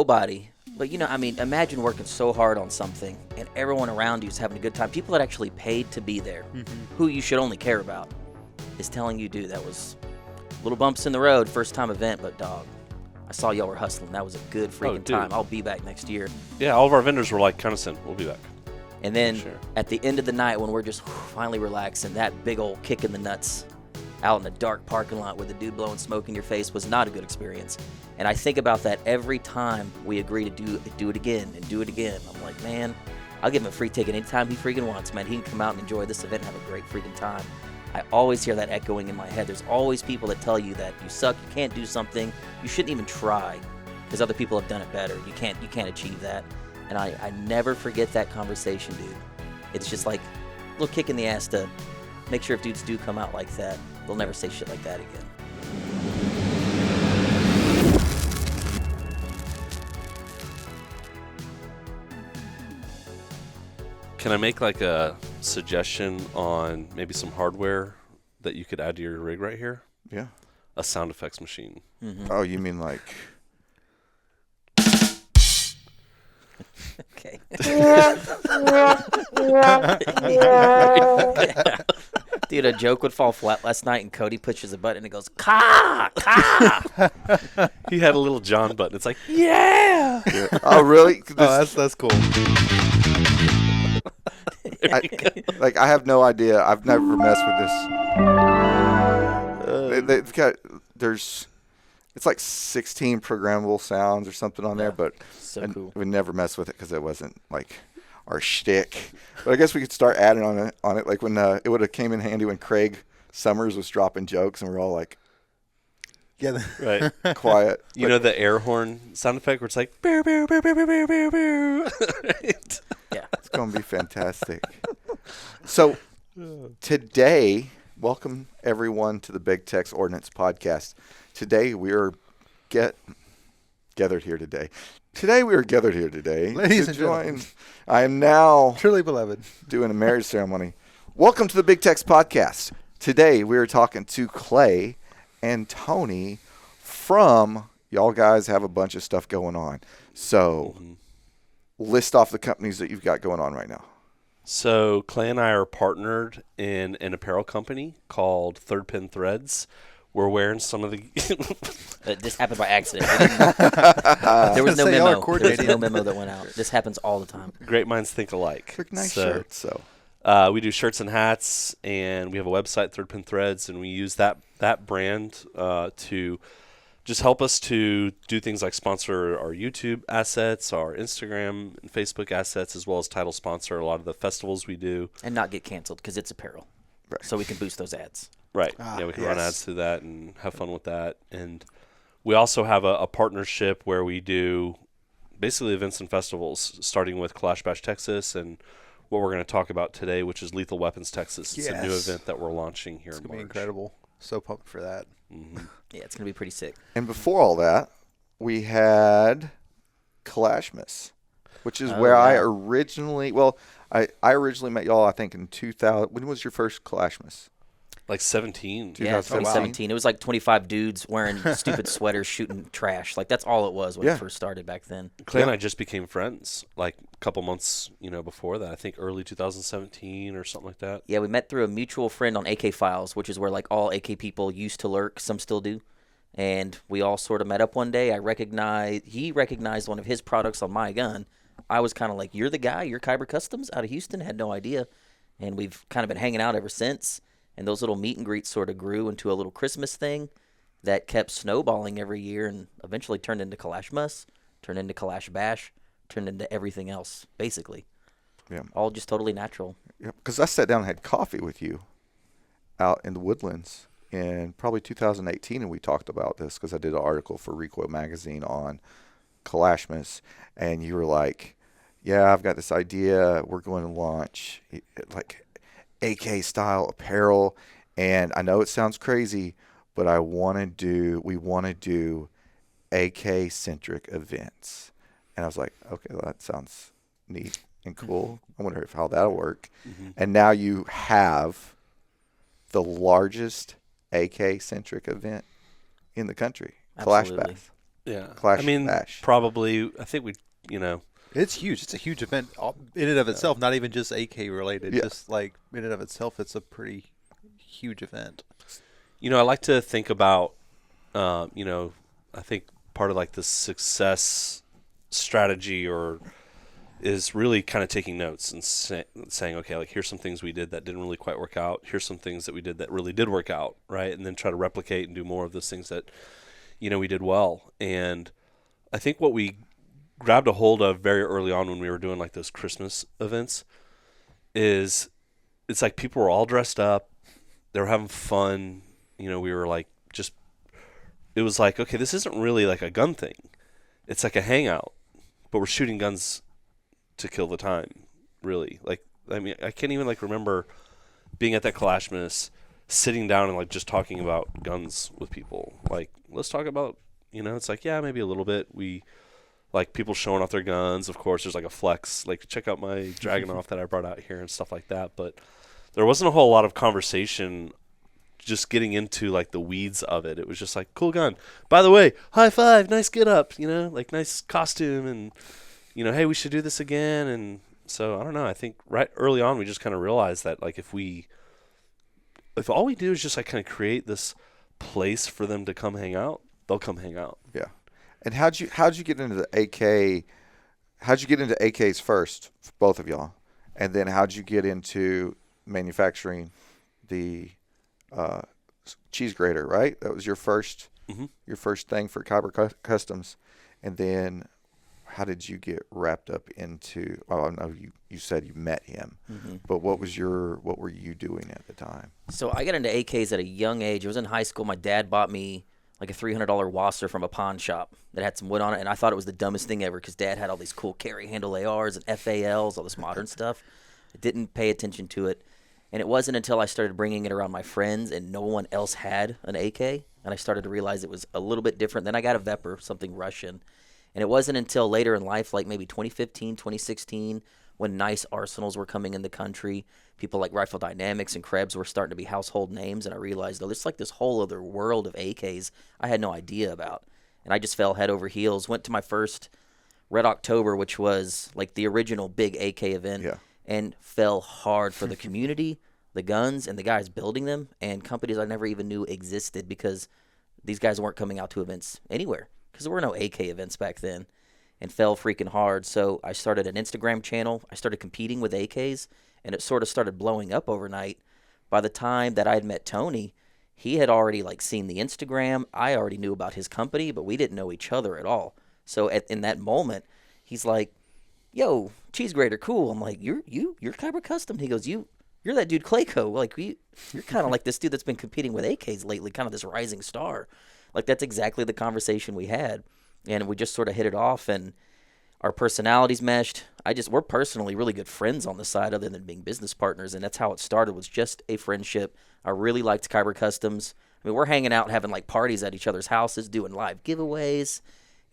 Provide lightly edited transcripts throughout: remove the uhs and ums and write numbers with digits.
nobody. But, imagine working so hard on something and everyone around you is having a good time. People that actually paid to be there, who you should only care about, is telling you, dude, that was little bumps in the road, first time event, but dog, I saw y'all were hustling. That was a good freaking time. I'll be back next year. Yeah, all of our vendors were like, kind of sent, we'll be back. And then at the end of the night when we're just finally relaxing, that big old kick in the nuts out in the dark parking lot with the dude blowing smoke in your face was not a good experience. And I think about that every time we agree to do it again and do it again. I'm like, man, I'll give him a free ticket anytime he freaking wants, man. He can come out and enjoy this event and have a great freaking time. I always hear that echoing in my head. There's always people that tell you that you suck, you can't do something, you shouldn't even try because other people have done it better. You can't achieve that. And I never forget that conversation, dude. It's just like a little kick in the ass to make sure if dudes do come out like that, they'll never say shit like that again. Can I make like a suggestion on maybe some hardware that you could add to your rig right here? Yeah. A sound effects machine. Mm-hmm. Oh, you mean like... Okay. Dude, a joke would fall flat last night, and Cody pushes a button, and it goes, ka, ka. He had a little John button. It's like, yeah. Oh, really? That's cool. I have no idea. I've never messed with this. They've got, it's like 16 programmable sounds or something on there, but cool. We never messed with it because it wasn't like our shtick. But I guess we could start adding on it. Like when it would have came in handy when Craig Summers was dropping jokes and we're all like, yeah, right, quiet. You know the air horn sound effect where it's like, boo, boo, boo, boo, boo, boo, boo, boo. Right? Yeah, it's gonna be fantastic. So today, welcome everyone to the Big Tex Ordnance podcast. Today we are gathered here today. Ladies and gentlemen. I am now truly beloved doing a marriage ceremony. Welcome to the Big Tex podcast. Today we are talking to Klay and Tony from, y'all guys have a bunch of stuff going on. So list off the companies that you've got going on right now. So Klay and I are partnered in an apparel company called Third Pin Threads. We're wearing some of the... This happened by accident. There was no memo. There was no memo that went out. This happens all the time. Great minds think alike. They're nice shirts. So we do shirts and hats, and we have a website, Third Pin Threads, and we use that brand to just help us to do things like sponsor our YouTube assets, our Instagram and Facebook assets, as well as title sponsor a lot of the festivals we do. And not get canceled because it's apparel. Right. So we can boost those ads. Right. Yeah, we can run ads through that and have fun with that. And we also have a partnership where we do basically events and festivals, starting with Klash Bash, Texas, and what we're going to talk about today, which is Lethal Weapons, Texas. It's a new event that we're launching here in March. It's going to be incredible. So pumped for that. Mm-hmm. Yeah, it's going to be pretty sick. And before all that, we had Kalashmas, which is where I originally, I originally met y'all, I think, in 2000. When was your first Kalashmas? Like 17. Yeah, 2017. It was like 25 dudes wearing stupid sweaters shooting trash. Like, that's all it was when it first started back then. Klay and I just became friends like a couple months, before that. I think early 2017 or something like that. Yeah, we met through a mutual friend on AK Files, which is where like all AK people used to lurk. Some still do. And we all sort of met up one day. He recognized one of his products on my gun. I was kind of like, you're the guy, you're Kyber Customs out of Houston? Had no idea. And we've kind of been hanging out ever since. And those little meet and greets sort of grew into a little Christmas thing that kept snowballing every year and eventually turned into Kalashmas, turned into Klash Bash, turned into everything else, basically. Yeah. All just totally natural. Yeah, because I sat down and had coffee with you out in the Woodlands in probably 2018, and we talked about this because I did an article for Recoil Magazine on Kalashmas, and you were like, yeah, I've got this idea. We're going to launch like AK style apparel, and I know it sounds crazy, but we want to do AK centric events. And I was like, okay, well, that sounds neat and cool. I wonder how that'll work. Mm-hmm. And now you have the largest AK centric event in the country, Klash Bash. Yeah. Klash I mean, Bash. probably, I think It's huge. It's a huge event in and of itself, not even just AK related. Yeah. Just like in and of itself, it's a pretty huge event. I like to think about, I think part of like the success strategy is really kind of taking notes and saying, okay, like here's some things we did that didn't really quite work out. Here's some things that we did that really did work out, right? And then try to replicate and do more of those things that, we did well. And I think what we grabbed a hold of very early on when we were doing like those Christmas events is it's like people were all dressed up. They were having fun. We were like it was like, okay, this isn't really like a gun thing. It's like a hangout, but we're shooting guns to kill the time, really. Like, I mean, I can't even like remember being at that Kalashmas, sitting down and like just talking about guns with people. Like, let's talk about, it's like, yeah, maybe a little bit. We like people showing off their guns. Of course, there's like a flex, like check out my Dragunov that I brought out here and stuff like that. But there wasn't a whole lot of conversation just getting into like the weeds of it. It was just like, cool gun. By the way, high five, nice get up, like nice costume and, hey, we should do this again. And so, I don't know. I think right early on, we just kind of realized that like if all we do is just like kind of create this place for them to come hang out, they'll come hang out. Yeah. And how'd you get into the AK? How'd you get into AKs first, for both of y'all? And then how'd you get into manufacturing the cheese grater? Right, that was your first thing for Kyber Customs. And then how did you get wrapped up into? Oh, I know you said you met him, but what were you doing at the time? So I got into AKs at a young age. It was in high school. My dad bought me like a $300 Wasser from a pawn shop that had some wood on it, and I thought it was the dumbest thing ever because Dad had all these cool carry handle ARs and FALs, all this modern stuff. I didn't pay attention to it, and it wasn't until I started bringing it around my friends and no one else had an AK, and I started to realize it was a little bit different. Then I got a Vepr, something Russian, and it wasn't until later in life, like maybe 2015, 2016, when nice arsenals were coming in the country. People like Rifle Dynamics and Krebs were starting to be household names, and I realized, oh, there's like this whole other world of AKs I had no idea about. And I just fell head over heels, went to my first Red October, which was like the original big AK event, and fell hard for the community, the guns, and the guys building them, and companies I never even knew existed because these guys weren't coming out to events anywhere because there were no AK events back then, and fell freaking hard. So I started an Instagram channel. I started competing with AKs, and it sort of started blowing up overnight. By the time that I had met Tony, he had already like seen the Instagram. I already knew about his company, but we didn't know each other at all. So in that moment, he's like, "Yo, cheese grater, cool." I'm like, "You're Kyber Custom." He goes, "You're that dude Clayco. Like you're kind of like this dude that's been competing with AKs lately, kind of this rising star." Like that's exactly the conversation we had, and we just sort of hit it off, and our personalities meshed. We're personally really good friends on the side other than being business partners, and that's how it started, was just a friendship. I really liked Kyber Customs. I mean, we're hanging out, having like parties at each other's houses, doing live giveaways,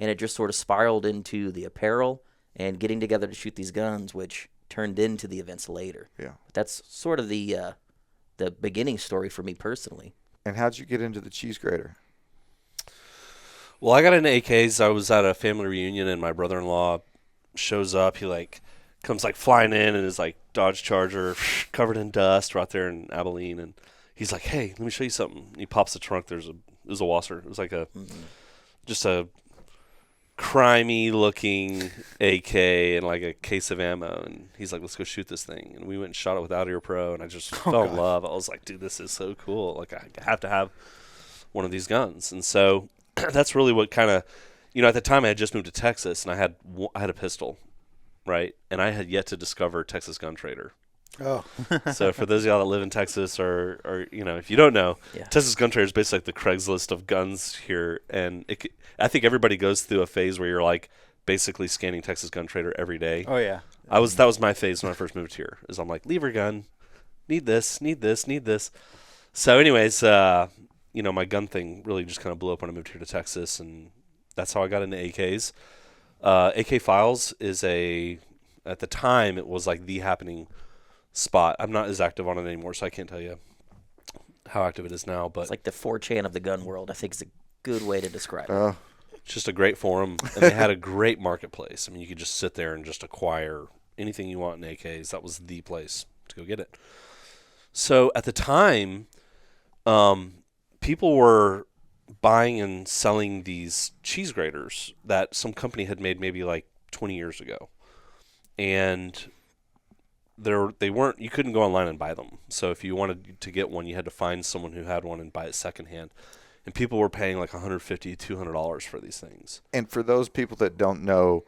and it just sort of spiraled into the apparel and getting together to shoot these guns, which turned into the events later. Yeah. But that's sort of the beginning story for me personally. And how'd you get into the cheese grater? Well, I got into AKs. I was at a family reunion, and my brother-in-law shows up. He like comes like flying in in his like Dodge Charger, covered in dust. We're out there in Abilene, and he's like, "Hey, let me show you something." And he pops the trunk. It was a Wasser. It was like just a crimey looking AK and like a case of ammo. And he's like, "Let's go shoot this thing." And we went and shot it with Out Ear Pro, and I just fell in love. I was like, "Dude, this is so cool. Like, I have to have one of these guns." And so that's really what kind of, at the time I had just moved to Texas, and I had a pistol, right? And I had yet to discover Texas Gun Trader. Oh. So for those of y'all that live in Texas or if you don't know, Texas Gun Trader is basically like the Craigslist of guns here. And I think everybody goes through a phase where you're like basically scanning Texas Gun Trader every day. Oh, yeah. That was my phase when I first moved here, is I'm like, lever gun, need this. So anyways, my gun thing really just kind of blew up when I moved here to Texas, and that's how I got into AKs. AK Files is at the time, it was like the happening spot. I'm not as active on it anymore, so I can't tell you how active it is now. But It's like the 4chan of the gun world, I think is a good way to describe it. It's just a great forum, and they had a great marketplace. I mean, you could just sit there and just acquire anything you want in AKs. That was the place to go get it. So at the time, people were buying and selling these cheese graters that some company had made maybe like 20 years ago. And they weren't, you couldn't go online and buy them. So if you wanted to get one, you had to find someone who had one and buy it secondhand. And people were paying like $150, $200 for these things. And for those people that don't know,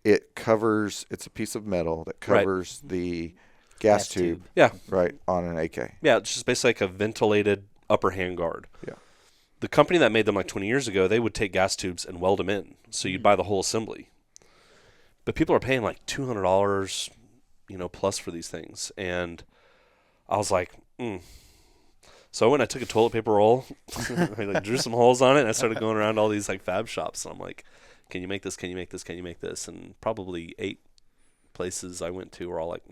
it's a piece of metal that covers the gas tube. Yeah. Right, on an AK. Yeah, it's just basically like a ventilated upper handguard. Yeah. The company that made them like 20 years ago, they would take gas tubes and weld them in. So you'd buy the whole assembly. But people are paying like $200, plus for these things. And I was like, So I went and I took a toilet paper roll, I drew some holes on it, and I started going around all these like fab shops. And I'm like, can you make this? Can you make this? Can you make this? And probably 8 places I went to were all like,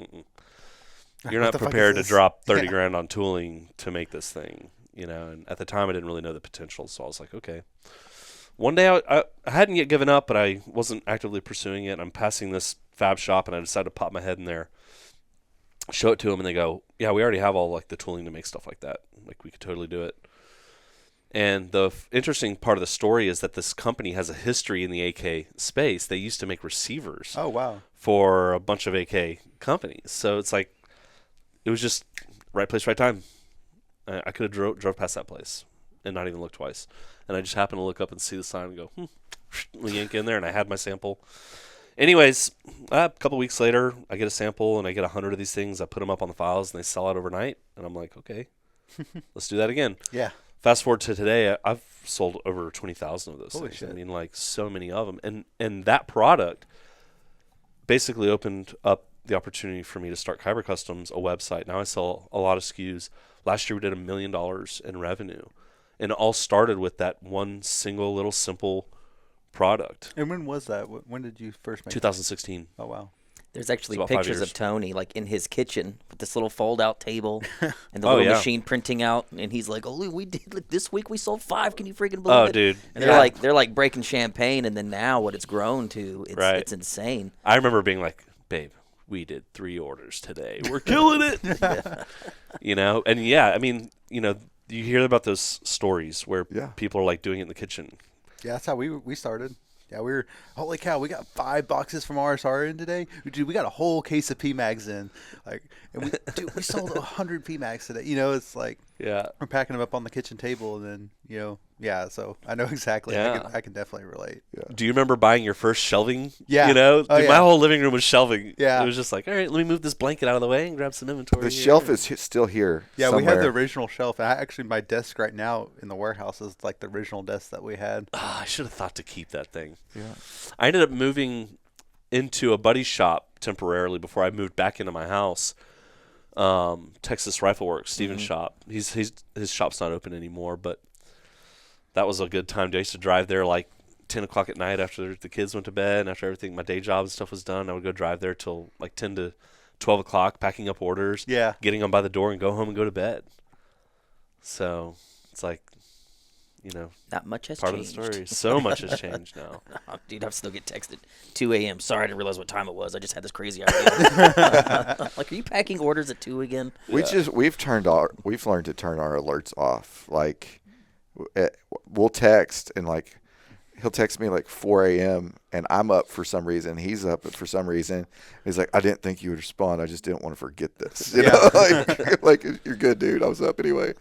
you're not prepared to drop 30 grand on tooling to make this thing, And at the time, I didn't really know the potential, so I was like, okay. One day, I hadn't yet given up, but I wasn't actively pursuing it. I'm passing this fab shop, and I decided to pop my head in there, show it to them, and they go, yeah, we already have all like the tooling to make stuff like that. Like, we could totally do it. And the interesting part of the story is that this company has a history in the AK space. They used to make receivers. Oh, wow. For a bunch of AK companies. So it's like, it was just right place, right time. I could have drove past that place and not even looked twice. And I just happened to look up and see the sign and go, yank in there, and I had my sample. Anyways, a couple weeks later, I get a sample, and I get 100 of these things. I put them up on the files, and they sell out overnight. And I'm like, okay, let's do that again. Yeah. Fast forward to today, I've sold over 20,000 of those Holy things. shit. I mean, like, so many of them. And that product basically opened up the opportunity for me to start Kyber Customs, a website. Now I sell a lot of SKUs. Last year we did $1 million in revenue. And it all started with that one single little simple product. And when was that? When did you first make 2016. it? Oh, wow. There's actually It's about 5 pictures years. of Tony like in his kitchen with this little fold-out table and the Oh, little yeah. machine printing out, and he's like, "Oh, we did like, this week we sold 5. Can you freaking believe Oh, it?" dude. And Yeah. they're like breaking champagne, and then now what it's grown to, Right. it's insane. I remember being like, babe, we did 3 orders today. We're killing it. And yeah, I mean, you hear about those stories where people are like doing it in the kitchen. Yeah, that's how we started. Yeah, we were, holy cow, we got 5 boxes from RSR in today. Dude, we got a whole case of PMags in. Like, and we sold 100 PMags today. It's like, Yeah. we're packing them up on the kitchen table, and then, so I know exactly. Yeah. I can definitely relate. Do you remember buying your first shelving? Yeah. Dude, Oh, yeah. my whole living room was shelving. Yeah. It was just like, all right, let me move this blanket out of the way and grab some inventory. The here. shelf is still here. Yeah, somewhere. we have the original shelf. Actually, my desk right now in the warehouse is like the original desk that we had. I should have thought to keep that thing. Yeah. I ended up moving into a buddy's shop temporarily before I moved back into my house. Texas Rifle Works, Steven's shop. His shop's not open anymore, but that was a good time. I used to drive there like 10 o'clock at night after the kids went to bed and after everything, my day job and stuff was done. I would go drive there till like 10 to 12 o'clock, packing up orders, getting them by the door and go home and go to bed. So it's like, Not much has part changed. of the story. So much has changed now. Dude, I still get texted 2 a.m. Sorry, I didn't realize what time it was. I just had this crazy idea. Like, are you packing orders at 2 again? We've learned to turn our alerts off. Like, we'll text and like he'll text me like 4 a.m. and I'm up for some reason. He's up for some reason. He's like, I didn't think you would respond. I just didn't want to forget this. You know, like you're good, dude. I was up anyway.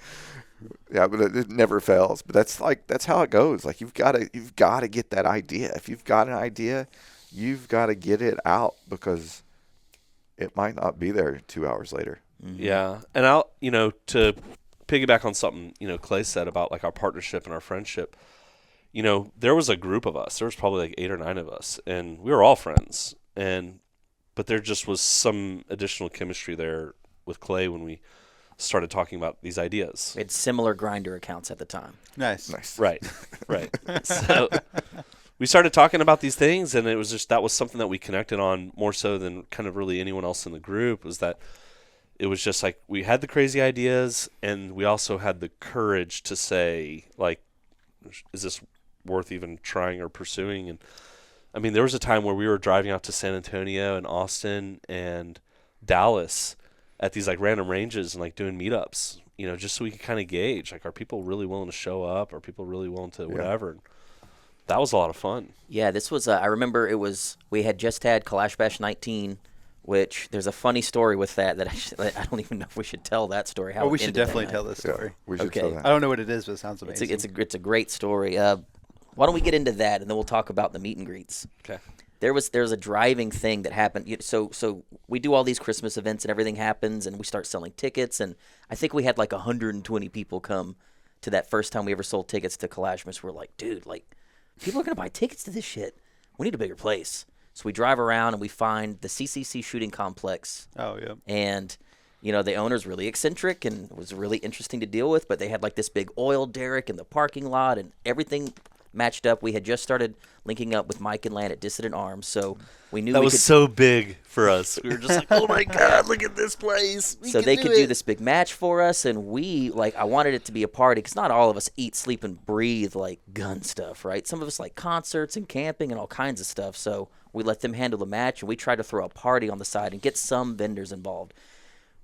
Yeah, but it never fails. But that's how it goes. Like you've got to get that idea. If you've got an idea, you've got to get it out because it might not be there 2 hours later. Mm-hmm. Yeah, and I'll to piggyback on something Klay said about like our partnership and our friendship. There was a group of us. There was probably like 8 or 9 of us, and we were all friends. But there just was some additional chemistry there with Klay when we started talking about these ideas. We had similar Grinder accounts at the time. Nice. Right. So we started talking about these things, and it was just that was something that we connected on more so than kind of really anyone else in the group. Was that it was just like we had the crazy ideas, and we also had the courage to say, like, is this worth even trying or pursuing. And I mean, there was a time where we were driving out to San Antonio and Austin and Dallas at these like random ranges and like doing meetups, you know, just so we could kind of gauge, like, are people really willing to show up? Are people really willing to whatever? And that was a lot of fun. Yeah, this was, I remember we had just had Klash Bash 19, which there's a funny story with that I don't even know if we should tell that story. How we should definitely tell this story. Yeah, we should tell that. I don't know what it is, but it sounds amazing. It's a great story. Why don't we get into that, and then we'll talk about the meet and greets. Okay. There's a driving thing that happened. So we do all these Christmas events, and everything happens, and we start selling tickets, and I think we had like 120 people come to that first time we ever sold tickets to Kalash Bash. We're like, dude, like, people are going to buy tickets to this shit. We need a bigger place. So we drive around, and we find the CCC shooting complex. Oh, yeah. And, you know, the owner's really eccentric and was really interesting to deal with, but they had like this big oil derrick in the parking lot, and everything matched up. We had just started linking up with Mike and Lan at Dissident Arms, so we knew that we was could, so big for us. We were just like, oh my God, look at this place. So they could do this big match for us, and I wanted it to be a party, because not all of us eat, sleep, and breathe like gun stuff, right? Some of us like concerts and camping and all kinds of stuff, so we let them handle the match, and we tried to throw a party on the side and get some vendors involved.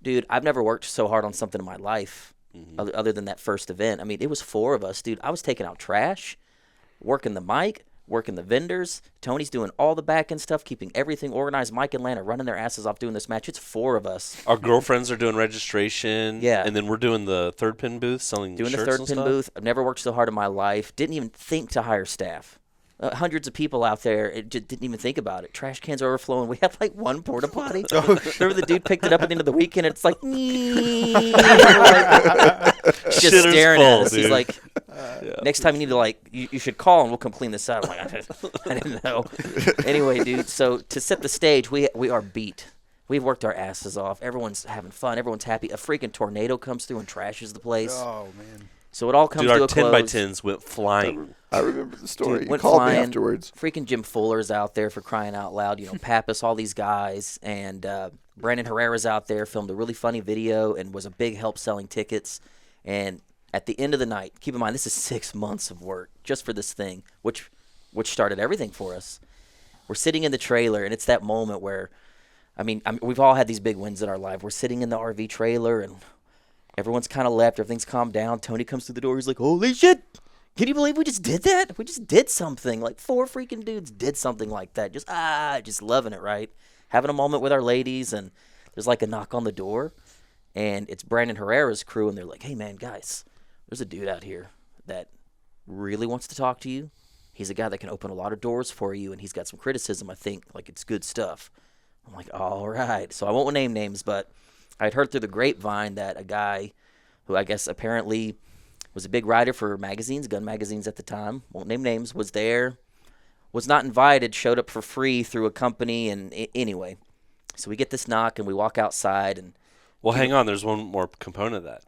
Dude, I've never worked so hard on something in my life, other than that first event. I mean, it was 4 of us, dude. I was taking out trash, working the mic, working the vendors. Tony's doing all the back end stuff, keeping everything organized. Mike and Lan are running their asses off doing this match. It's 4 of us. Our girlfriends are doing registration. Yeah. And then we're doing the third pin booth, selling doing shirts the third and pin stuff. booth. I've never worked so hard in my life. Didn't even think to hire staff. Hundreds of people out there. It just didn't even think about it. Trash cans are overflowing. We have like one porta potty. Remember the dude picked it up at the end of the weekend? It's like, just Shitter's staring full, at us. dude. He's like, next time you need to, like, you should call and we'll come clean this out. I'm like, I didn't know. Anyway, dude, so to set the stage, we are beat. We've worked our asses off. Everyone's having fun. Everyone's happy. A freaking tornado comes through and trashes the place. Oh, man. So it all comes Dude, to our a 10 close. by 10s went flying. I remember the story. Dude, You went called flying. me afterwards. Freaking Jim Fuller's out there, for crying out loud. You know, Pappas, all these guys. And Brandon Herrera's out there, filmed a really funny video and was a big help selling tickets. And at the end of the night, keep in mind, this is 6 months of work just for this thing, which started everything for us. We're sitting in the trailer, and it's that moment where, I mean, we've all had these big wins in our life. We're sitting in the RV trailer, and everyone's kind of left. Everything's calmed down. Tony comes through the door. He's like, holy shit. Can you believe we just did that? We just did something. Like 4 freaking dudes did something like that. Just loving it, right? Having a moment with our ladies, and there's like a knock on the door, and it's Brandon Herrera's crew, and they're like, hey, man, guys, there's a dude out here that really wants to talk to you. He's a guy that can open a lot of doors for you, and he's got some criticism, I think. Like, it's good stuff. I'm like, all right. So I won't name names, but I'd heard through the grapevine that a guy who I guess apparently was a big writer for magazines, gun magazines at the time, won't name names, was there, was not invited, showed up for free through a company, and anyway. So we get this knock, and we walk outside. And Well, hang on. There's one more component of that.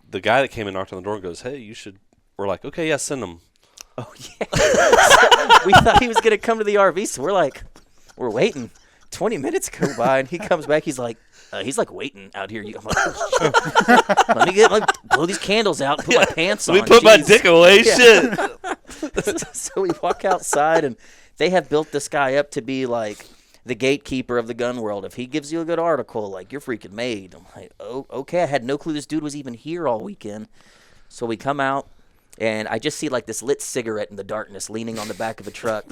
The guy that came and knocked on the door goes, hey, you should. We're like, okay, yeah, send him. Oh, yeah. We thought he was going to come to the RV, so we're waiting. 20 minutes go by, and he comes back. He's like waiting out here. I'm like, oh, let me blow these candles out and put my pants on. Let me put my Jeez. dick away. Yeah. Shit. So we walk outside, and they have built this guy up to be like the gatekeeper of the gun world. If he gives you a good article, like, you're freaking made. I'm like, oh, okay. I had no clue this dude was even here all weekend. So we come out, and I just see like this lit cigarette in the darkness leaning on the back of a truck.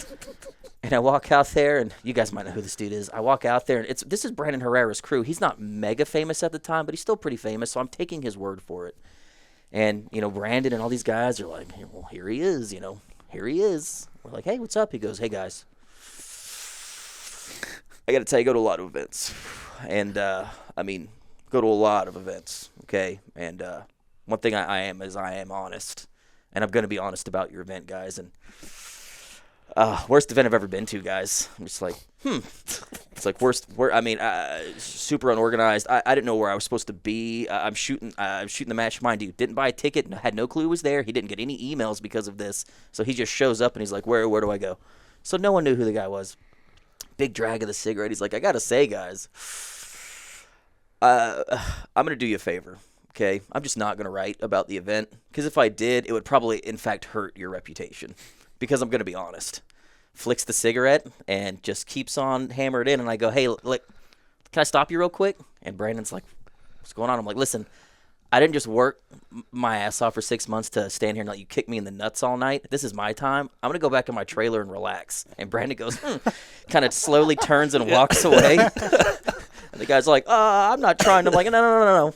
And I walk out there, and you guys might know who this dude is. I walk out there, and this is Brandon Herrera's crew. He's not mega famous at the time, but he's still pretty famous, so I'm taking his word for it. And, you know, Brandon and all these guys are like, well, here he is, here he is. We're like, hey, what's up? He goes, hey, guys, I got to tell you, I go to a lot of events. And, go to a lot of events, okay? And one thing I am honest. And I'm going to be honest about your event, guys. And worst event I've ever been to, guys. I'm just like, It's like super unorganized. I didn't know where I was supposed to be. I'm shooting the match. Mind you, didn't buy a ticket. Had no clue it was there. He didn't get any emails because of this. So he just shows up and he's like, where do I go? So no one knew who the guy was. Big drag of the cigarette. He's like, I gotta say, guys, I'm gonna do you a favor. okay, I'm just not going to write about the event. Because if I did, it would probably, in fact, hurt your reputation. Because I'm going to be honest. Flicks the cigarette and just keeps on hammered in. And I go, hey, like, can I stop you real quick? And Brandon's like, what's going on? I'm like, listen, I didn't just work my ass off for 6 months to stand here and let you kick me in the nuts all night. This is my time. I'm going to go back in my trailer and relax. And Brandon goes, kind of slowly turns and walks away. And the guy's like, I'm not trying to. I'm like, no.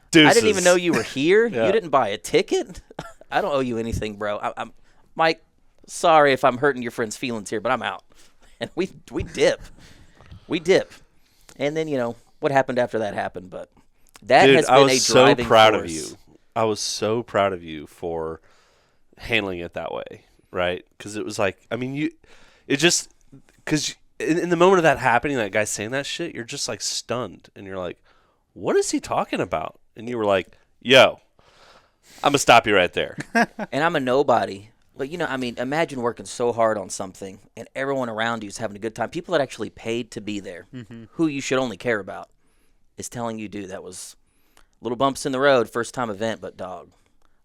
Deuces. I didn't even know you were here. Yeah. You didn't buy a ticket. I don't owe you anything, bro. I'm Mike, sorry if I'm hurting your friend's feelings here, but I'm out. And we dip. We dip. And then, what happened after that happened, but that Dude, has been I a was driving so proud force. of you. I was so proud of you for handling it that way, right? Because it was like, because in the moment of that happening, that guy saying that shit, you're just like stunned. And you're like, what is he talking about? And you were like, yo, I'm going to stop you right there. And I'm a nobody. But, imagine working so hard on something and everyone around you is having a good time. People that actually paid to be there, who you should only care about, is telling you, dude, that was little bumps in the road, first time event, but dog,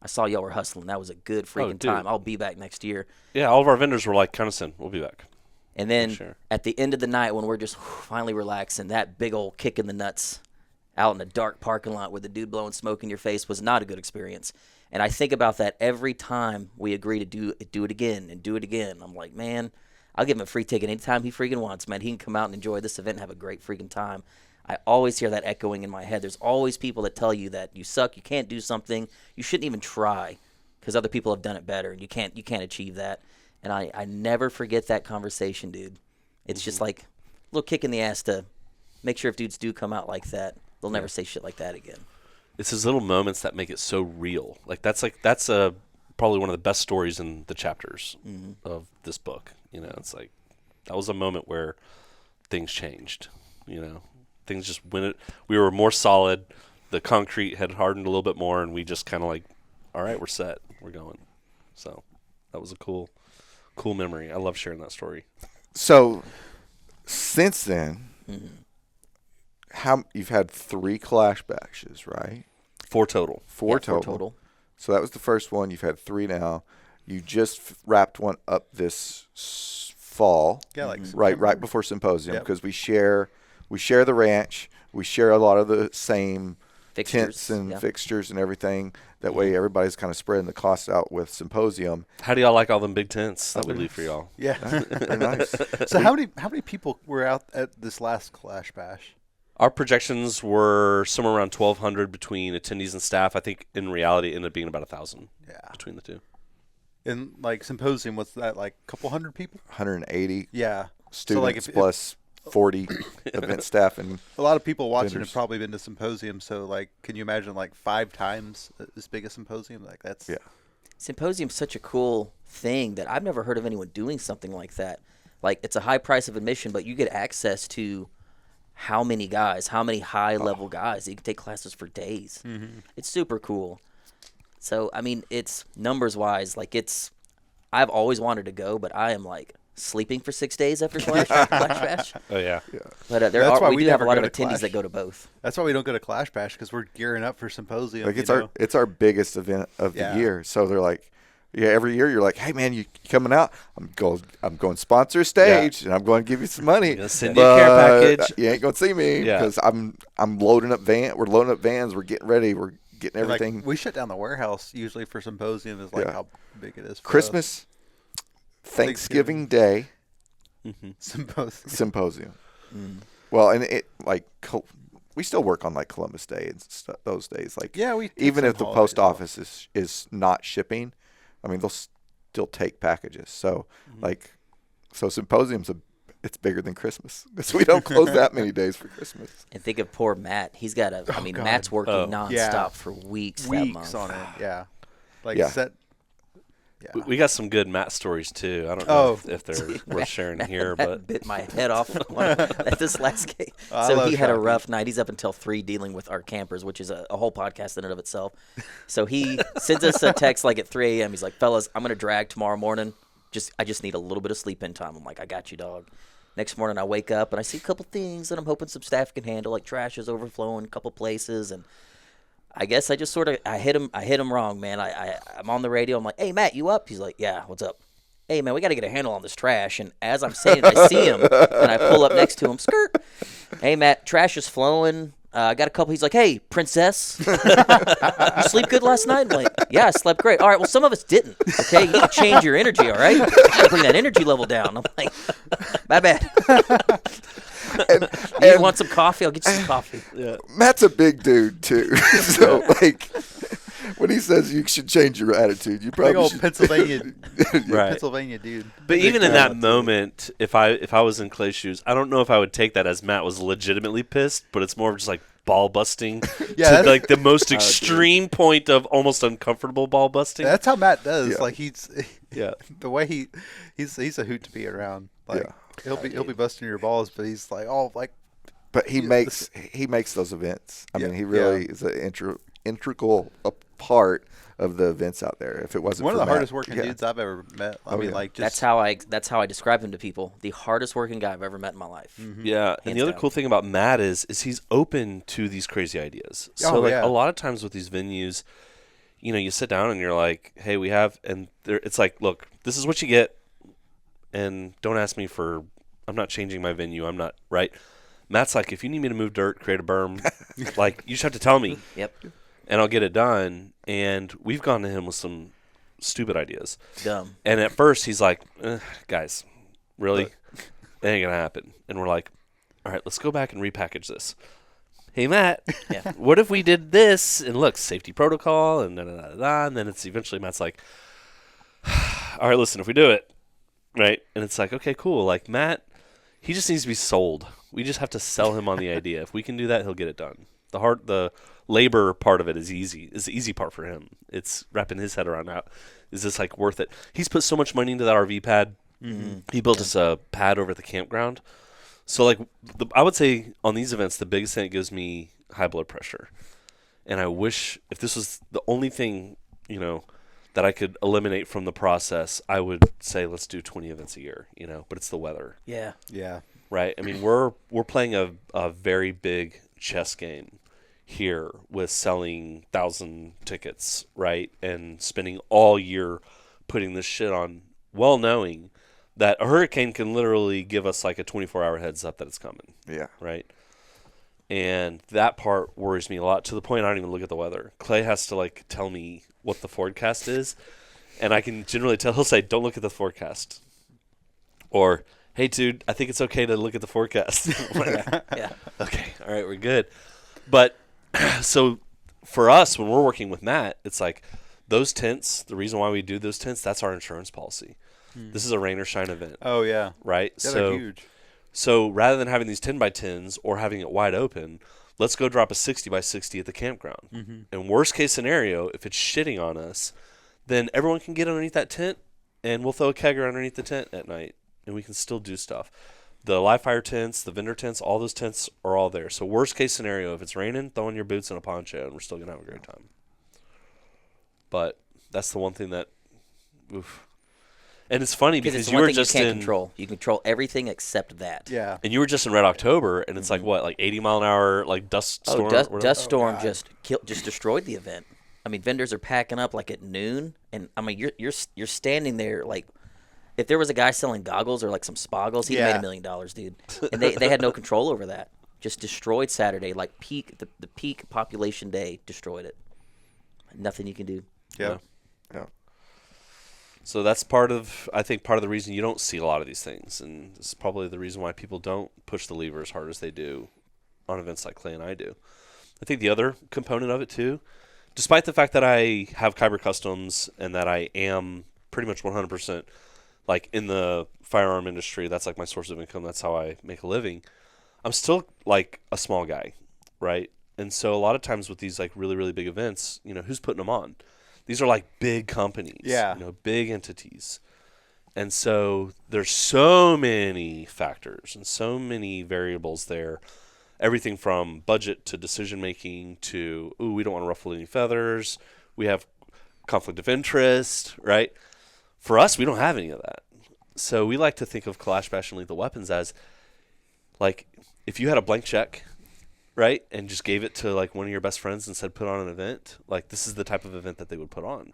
I saw y'all were hustling. That was a good freaking time. I'll be back next year. Yeah, all of our vendors were like, condescend, we'll be back. And then at the end of the night when we're just finally relaxing, that big old kick in the nuts out in a dark parking lot with the dude blowing smoke in your face was not a good experience. And I think about that every time we agree to do it again and do it again. I'm like, man, I'll give him a free ticket anytime he freaking wants, man. He can come out and enjoy this event and have a great freaking time. I always hear that echoing in my head. There's always people that tell you that you suck, you can't do something, you shouldn't even try because other people have done it better and you can't achieve that. And I never forget that conversation, dude. It's just like a little kick in the ass to make sure if dudes do come out like that, they'll never say shit like that again. It's those little moments that make it so real. That's probably one of the best stories in the chapters of this book. It's like that was a moment where things changed. Things just went. We were more solid. The concrete had hardened a little bit more, and we just kind of like, all right, we're set. We're going. So that was a cool memory. I love sharing that story. So since then, you've had 3 Klash Bashes, right? 4 total. Four total. So that was the first one. You've had 3 now. You just wrapped one up this fall. Yeah, right before Symposium, because we share the ranch. We share a lot of the same tents and fixtures and everything. That way everybody's kind of spreading the cost out with Symposium. How do y'all like all them big tents that we leave for y'all? Yeah. Very nice. So how many people were out at this last Klash Bash? Our projections were somewhere around 1,200 between attendees and staff. I think in reality it ended up being about 1,000 between the two. And Symposium, what's that, like a couple hundred people? 180 if students plus 40 event staff. And a lot of people watching vendors. have probably been to Symposium, so can you imagine 5 times as big a Symposium? That's Symposium's such a cool thing that I've never heard of anyone doing something like that. It's a high price of admission, but you get access to how many guys, how many high-level guys. You can take classes for days. It's super cool. So, it's numbers-wise, I've always wanted to go, but I am, sleeping for 6 days after Klash Bash. Oh, yeah. But we do have a lot of attendees that go to both. That's why we don't go to Klash Bash, because we're gearing up for Symposium. It's our biggest event of the year. So they're like, every year you're like, hey man, you coming out? I'm going sponsor a stage, and I'm going to give you some money. Send you a care package. You ain't going to see me because I'm loading up We're loading up vans. We're getting ready. We're getting everything. We shut down the warehouse usually for Symposium. Is how big it is. For Christmas, Thanksgiving Day, Symposium. Well, and we still work on Columbus Day and those days. Even if the post office is not shipping. They'll still take packages. So, so Symposium's it's bigger than Christmas because we don't close that many days for Christmas. And think of poor Matt. He's got Matt's working nonstop for weeks that month. On it. Yeah. We got some good Matt stories too. I don't know if they're worth sharing here, but bit my head off at this last game. So he had a rough night. He's up until 3 dealing with our campers, which is a whole podcast in and of itself. So he sends us a text at 3 a.m. He's like, "Fellas, I'm gonna drag tomorrow morning. I just need a little bit of sleep in time." I'm like, "I got you, dog." Next morning, I wake up and I see a couple things that I'm hoping some staff can handle, like trash is overflowing a couple places, and I guess I just sort of I hit him wrong, man. I'm on the radio. I'm like, hey Matt, you up? He's like, yeah. What's up? Hey man, we got to get a handle on this trash. And as I'm saying it, I see him and I pull up next to him. Skirt. Hey Matt, trash is flowing. I got a couple. He's like, hey princess, you sleep good last night? I'm like, yeah, I slept great. All right, well some of us didn't. Okay, you got to change your energy. All right, you got to bring that energy level down. I'm like, my bad. You want some coffee? I'll get you some coffee. Yeah. Matt's a big dude too, so like when he says you should change your attitude, you Big probably old should. Pennsylvania, Right. Pennsylvania dude. But Big even in fan. that moment, if I was in Clay's shoes, I don't know if I would take that as Matt was legitimately pissed, but it's more of just like ball busting Yeah, to that's- like the most extreme point of almost uncomfortable ball busting. That's how Matt does. Yeah. Like he's Yeah. the way he's a hoot to be around. Like Yeah. he'll be busting your balls, but he's like, oh, like But he Yeah, makes those events. I Yeah, mean, he really is an integral part of the events out there. If it wasn't one of for the Matt, hardest working yeah. dudes I've ever met. I mean, yeah. like just That's how I describe him to people. The hardest working guy I've ever met in my life. Yeah, and Hands the other down. cool thing about Matt is he's open to these crazy ideas. So Oh, like yeah. a lot of times with these venues, you know, you sit down and you're like, "Hey, we have," and it's like, "Look, this is what you get," and don't ask me for. I'm not changing my venue. I'm not right. Matt's like, if you need me to move dirt, create a berm, like you just have to tell me, Yep. and I'll get it done. And we've gone to him with some stupid ideas. Dumb. And at first, he's like, guys, really? That ain't going to happen. And we're like, all right, let's go back and repackage this. Hey, Matt, Yeah. what if we did this? And look, safety protocol, and da-da-da-da-da. And then it's eventually Matt's like, all right, listen, if we do it, right? And it's like, okay, cool. Like, Matt, he just needs to be sold. We just have to sell him on the idea. If we can do that, he'll get it done. The labor part of it is easy. Is the easy part for him. It's wrapping his head around out. Is this like worth it? He's put so much money into that RV pad. Mm-hmm. He built us a pad over at the campground. So like, I would say on these events, the biggest thing that gives me high blood pressure. And I wish if this was the only thing, you know, that I could eliminate from the process, I would say let's do 20 events a year, you know, but it's the weather. Yeah. yeah. Right. I mean, we're playing a very big chess game here with selling 1,000 tickets, right, and spending all year putting this shit on, well knowing that a hurricane can literally give us like a 24-hour heads up that it's coming, Yeah. right? And that part worries me a lot to the point I don't even look at the weather. Klay has to like tell me what the forecast is, and I can generally tell. He'll say, "Don't look at the forecast," or "Hey, dude, I think it's okay to look at the forecast." I'm like, Yeah. okay, all right, we're good. But so for us, when we're working with Matt, it's like those tents. The reason why we do those tents, that's our insurance policy. This is a rain or shine event, Oh yeah. right? Yeah, they're huge. So rather than having these 10 by 10s or having it wide open, let's go drop a 60 by 60 at the campground. Mm-hmm. And worst case scenario, if it's shitting on us, then everyone can get underneath that tent and we'll throw a kegger underneath the tent at night and we can still do stuff. The live fire tents, the vendor tents, all those tents are all there. So worst case scenario, if it's raining, throw in your boots and a poncho and we're still going to have a great time. But that's the one thing that, oof. And it's funny Because because it's you one were thing just you can't in control. You control everything except that. Yeah. and you were just in Red October, and it's like what, like 80 mile an hour, like dust storm. Oh, whatever? dust storm God. just destroyed the event. I mean, vendors are packing up like at noon, and I mean, you're standing there like, if there was a guy selling goggles or like some spoggles, he made Yeah. $1 million, dude. And they had no control over that. Just destroyed Saturday, like the peak population day, destroyed it. Nothing you can do. Yeah. Yeah. So that's I think part of the reason you don't see a lot of these things, and this is probably the reason why people don't push the lever as hard as they do on events like Klay and I do. I think the other component of it too, despite the fact that I have Kyber Customs and that I am pretty much 100% like in the firearm industry, that's like my source of income, that's how I make a living, I'm still like a small guy, right? And so a lot of times with these like really, really big events, you know, who's putting them on? These are like big companies, Yeah. you know, big entities. And so there's so many factors and so many variables there. Everything from budget to decision making to, ooh, we don't want to ruffle any feathers. We have conflict of interest, right? For us, we don't have any of that. So we like to think of Klash Bash and Lethal Weapons as like if you had a blank check right, and just gave it to like one of your best friends and said put on an event, like this is the type of event that they would put on,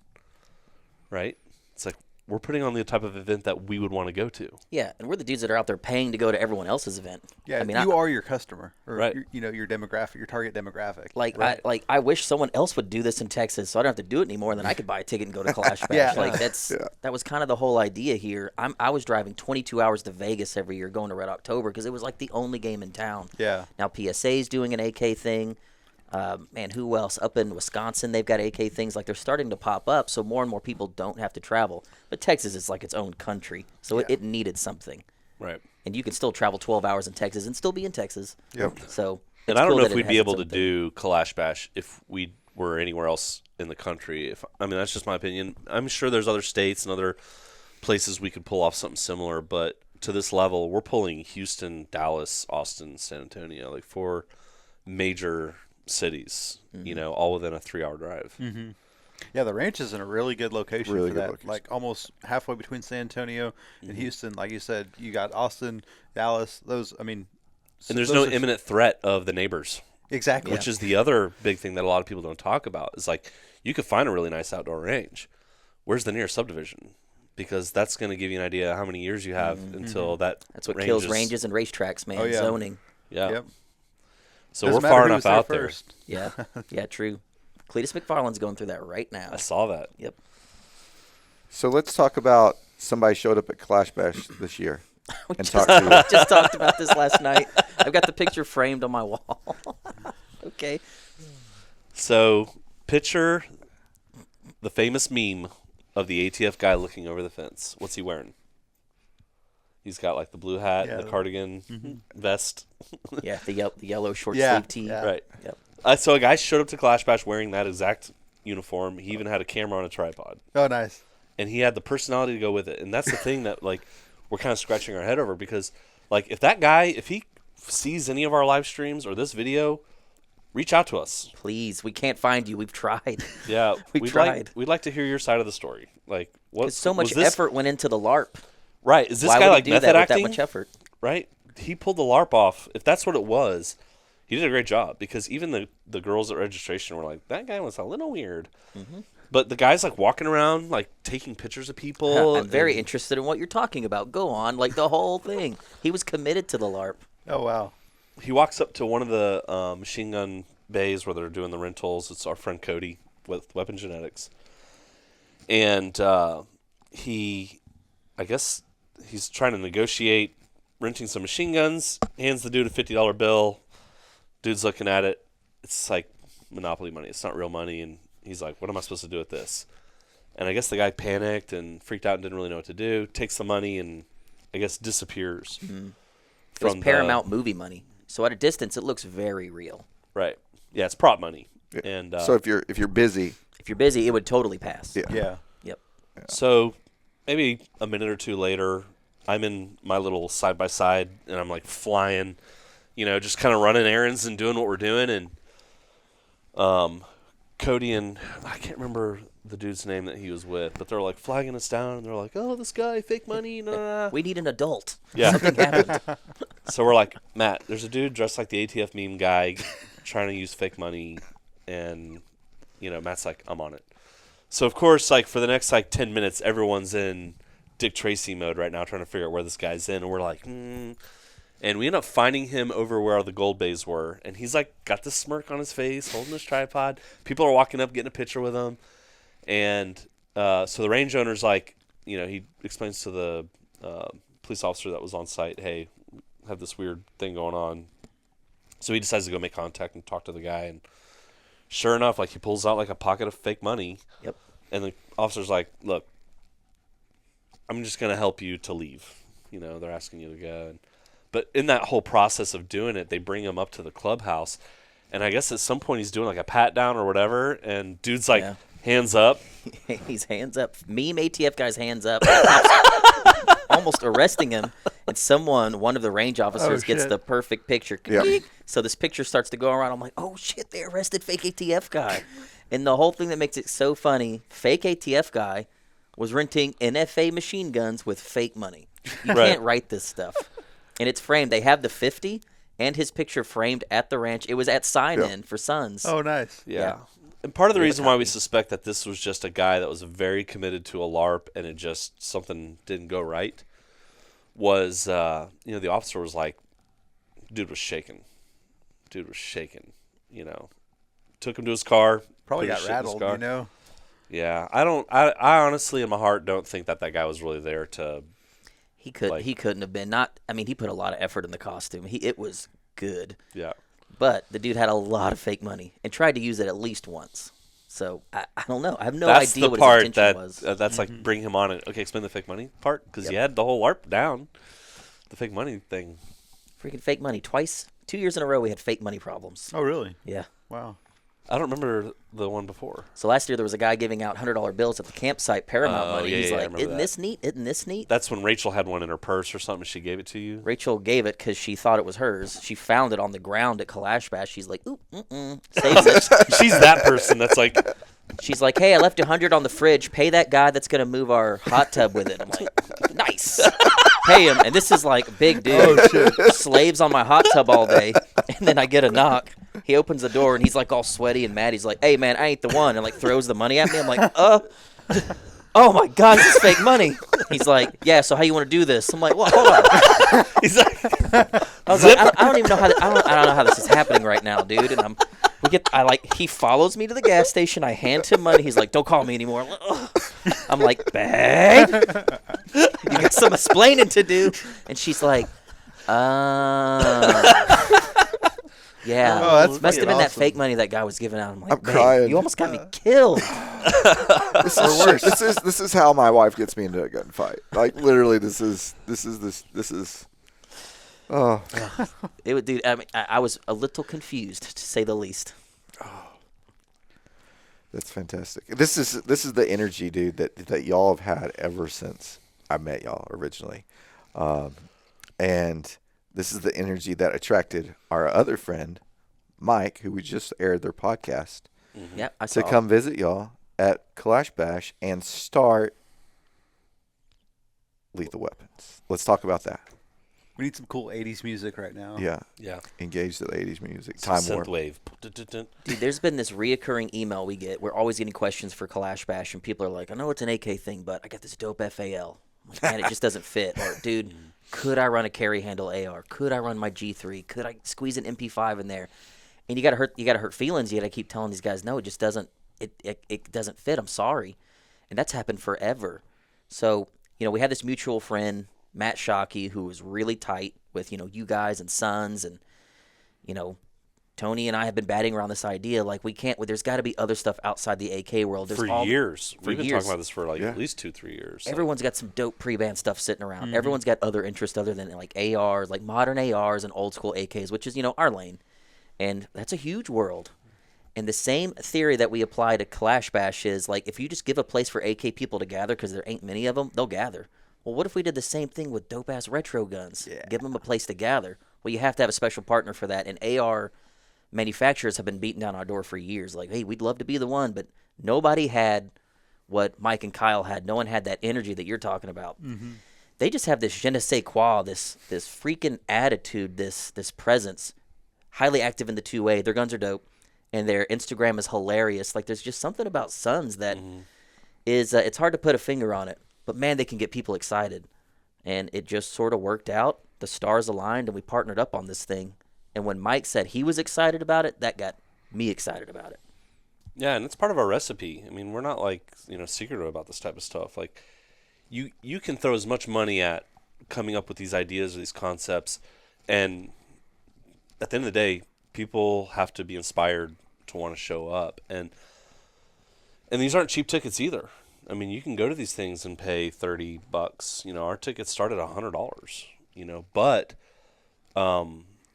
right? It's like we're putting on the type of event that we would want to go to. Yeah, and we're the dudes that are out there paying to go to everyone else's event. Yeah, I mean, you are your customer, or Right. your demographic, your target demographic. Like, right? I wish someone else would do this in Texas, so I don't have to do it anymore. And then I could buy a ticket and go to Klash Bash. Yeah. Like that was kind of the whole idea here. I was driving 22 hours to Vegas every year, going to Red October because it was like the only game in town. Yeah. Now PSA's doing an AK thing. Man, who else? Up in Wisconsin, they've got AK things. Like they're starting to pop up, so more and more people don't have to travel. But Texas is like its own country, so it needed something. Right. And you can still travel 12 hours in Texas and still be in Texas. Yep. So. And it's I don't cool know that if it we'd has be its able own to thing. do Klash Bash if we were anywhere else in the country. I mean, that's just my opinion. I'm sure there's other states and other places we could pull off something similar, but to this level, we're pulling Houston, Dallas, Austin, San Antonio, like 4 major cities, all within a 3-hour drive. Mm-hmm. Yeah, the ranch is in a really good location Really for good that. location. Like almost halfway between San Antonio and Houston. Like you said, you got Austin, Dallas. Those, I mean, And there's those no are- imminent threat of the neighbors, Exactly. which is the other big thing that a lot of people don't talk about. Is like you could find a really nice outdoor range. Where's the nearest subdivision? Because that's going to give you an idea how many years you have until that. That's what range kills is- ranges and racetracks, man. Oh, yeah. Zoning. Yeah. Yep. So Doesn't we're matter far who enough was there out first. Yeah. Yeah, true. Cletus McFarland's going through that right now. there. I saw that. Yep. So let's talk about somebody showed up at Klash Bash this year We and just, talked to you. just talked about this last night. I've got the picture framed on my wall. Okay. So picture the famous meme of the ATF guy looking over the fence. What's he wearing? He's got like the blue hat, Yeah. the cardigan, vest. Yeah, the yellow short Yeah, sleeve tee. yeah. Right. Yep. So a guy showed up to Klash Bash wearing that exact uniform. He even had a camera on a tripod. Oh, nice. And he had the personality to go with it. And that's the thing that like we're kind of scratching our head over because like if that guy, if he sees any of our live streams or this video, reach out to us. Please, we can't find you. We've tried. Yeah, We we'd tried. we'd like to hear your side of the story. Like what? Because so much was this, effort went into the LARP. Right? Is this Why guy would like he do method that with acting? that much effort? Right? He pulled the LARP off. If that's what it was, he did a great job because even the girls at registration were like, that guy was a little weird. Mm-hmm. But the guy's like walking around, like taking pictures of people. I'm very and- interested in what you're talking about. Go on, like the whole thing. He was committed to the LARP. Oh, wow. He walks up to one of the machine gun bays where they're doing the rentals. It's our friend Cody with Weapon Genetics. And I guess he's trying to negotiate renting some machine guns, hands the dude a $50 bill. Dude's looking at it. It's like Monopoly money. It's not real money. And he's like, what am I supposed to do with this? And I guess the guy panicked and freaked out and didn't really know what to do. Takes the money and I guess disappears. It was From Paramount movie money. So at a distance, it looks very real. Right. Yeah, it's prop money. And So if you're busy, If you're busy, it would totally pass. Yeah. Yeah. Yep. so maybe a minute or two later, I'm in my little side-by-side, and I'm, like, flying, just kind of running errands and doing what we're doing. And Cody and I can't remember the dude's name that he was with, but they're, like, flagging us down, and they're like, oh, this guy, fake money, nah. We need an adult. Yeah. Something happened. So we're like, Matt, there's a dude dressed like the ATF meme guy trying to use fake money, and, Matt's like, I'm on it. So, of course, like, for the next, 10 minutes, everyone's in Dick Tracy mode right now trying to figure out where this guy's in, and we're like, And we end up finding him over where the gold bays were, and he's, like, got this smirk on his face, holding his tripod. People are walking up, getting a picture with him. And so the range owner's like, he explains to the police officer that was on site, hey, I have this weird thing going on. So he decides to go make contact and talk to the guy, and sure enough, like, he pulls out, like, a pocket of fake money. Yep. And the officer's like, look, I'm just going to help you to leave. They're asking you to go. But in that whole process of doing it, they bring him up to the clubhouse. And I guess at some point he's doing, like, a pat down or whatever. And dude's like, Yeah. hands up. He's hands up. Meme ATF guy's hands up. Almost arresting him. And one of the range officers, gets shit. the perfect picture. Yeah. So this picture starts to go around. I'm like, oh, shit, they arrested fake ATF guy. And the whole thing that makes it so funny, fake ATF guy was renting NFA machine guns with fake money. You Right. can't write this stuff. And it's framed. They have the 50, and his picture framed at the ranch. It was at sign-in for Sons. Oh, nice. Yeah. And part of the reason why we suspect that this was just a guy that was very committed to a LARP and it just something didn't go right was, the officer was like, dude was shaking. Took him to his car. Probably put his got shit in his rattled, car. Yeah. I honestly, in my heart, don't think that guy was really there to. He couldn't have been. He put a lot of effort in the costume. It was good. Yeah. But the dude had a lot of fake money and tried to use it at least once. So I don't know. I have no That's idea the what part his intention was. That's like bring him on and explain the fake money part because you had the whole LARP down. The fake money thing. Freaking fake money twice. 2 years in a row we had fake money problems. Oh, really? Yeah. Wow. I don't remember the one before. So last year there was a guy giving out $100 bills at the campsite, Paramount money. He's like, I isn't this neat? Isn't this neat? That's when Rachel had one in her purse or something. She gave it to you. Rachel gave it because she thought it was hers. She found it on the ground at Klash Bash. She's like, ooh, saves it. She's that person that's like, She's like, hey, I left 100 on the fridge. Pay that guy that's going to move our hot tub with it. I'm like, nice. Pay him. And this is like big dude. Slaves on my hot tub all day. And then I get a knock. He opens the door and he's like all sweaty and mad. He's like, hey, man, I ain't the one. And like throws the money at me. I'm like, oh my God, this is fake money. He's like, yeah, so how you want to do this? I'm like, well, hold on. he's like, I was like, I don't even know how I don't know how this is happening right now, dude. And he follows me to the gas station. I hand him money. He's like, don't call me anymore. I'm like, babe, you got some explaining to do. And she's like, yeah, must have been that fake money that guy was giving out. I'm like, I'm crying. You almost got me killed. This is how my wife gets me into a gunfight. Like literally, this is. Oh, Dude. I mean, I was a little confused to say the least. that's fantastic. This is the energy, dude, that y'all have had ever since I met y'all originally, and this is the energy that attracted our other friend, Mike, who we just aired their podcast. Mm-hmm. Yep, I saw. To come visit y'all at Klash Bash and start Lethal Weapons. Let's talk about that. We need some cool 80s music right now. Yeah. yeah, Engage the 80s music. Time Warp. synthwave. Dude, there's been this reoccurring email we get. We're always getting questions for Klash Bash, and people are like, I know it's an AK thing, but I got this dope FAL. I'm like, man, it just doesn't fit. Or, dude, could I run a carry handle AR? Could I run my G3? Could I squeeze an MP5 in there? And you gotta hurt feelings. You gotta keep telling these guys, no, it just doesn't. It doesn't fit. I'm sorry, and that's happened forever. So we had this mutual friend, Matt Shockey, who was really tight with you guys and Sons, and Tony and I have been batting around this idea like we can't. There's got to be other stuff outside the AK world. There's For years. We've been years. talking about this for at least 2-3 years. Everyone's got some dope pre-band stuff sitting around. Everyone's got other interests other than like ARs, like modern ARs and old school AKs, which is our lane, and that's a huge world. And the same theory that we apply to Klash Bash is like if you just give a place for AK people to gather because there ain't many of them, they'll gather. Well, what if we did the same thing with dope-ass retro guns? Yeah. Give them a place to gather. Well, you have to have a special partner for that. And AR manufacturers have been beating down our door for years. Like, hey, we'd love to be the one, but nobody had what Mike and Kyle had. No one had that energy that you're talking about. Mm-hmm. They just have this je ne sais quoi, this freaking attitude, this presence, highly active in the two-way. Their guns are dope, and their Instagram is hilarious. Like, there's just something about Sons that is it's hard to put a finger on it. But, man, they can get people excited. And it just sort of worked out. The stars aligned, and we partnered up on this thing. And when Mike said he was excited about it, that got me excited about it. Yeah, and it's part of our recipe. I mean, we're not, secretive about this type of stuff. Like, you can throw as much money at coming up with these ideas or these concepts, and at the end of the day, people have to be inspired to want to show up. And these aren't cheap tickets either. I mean, you can go to these things and pay $30. Our tickets start at $100. But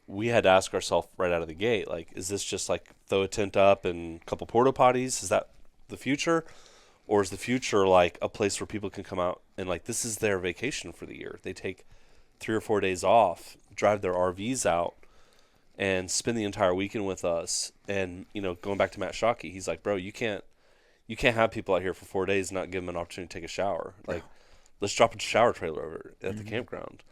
we had to ask ourselves right out of the gate, like, is this just like throw a tent up and a couple porta potties? Is that the future, or is the future like a place where people can come out and like this is their vacation for the year? They take 3 or 4 days off, drive their RVs out, and spend the entire weekend with us. And going back to Matt Shockey, he's like, bro, you can't have people out here for 4 days and not give them an opportunity to take a shower. Like, let's drop a shower trailer over at the campground.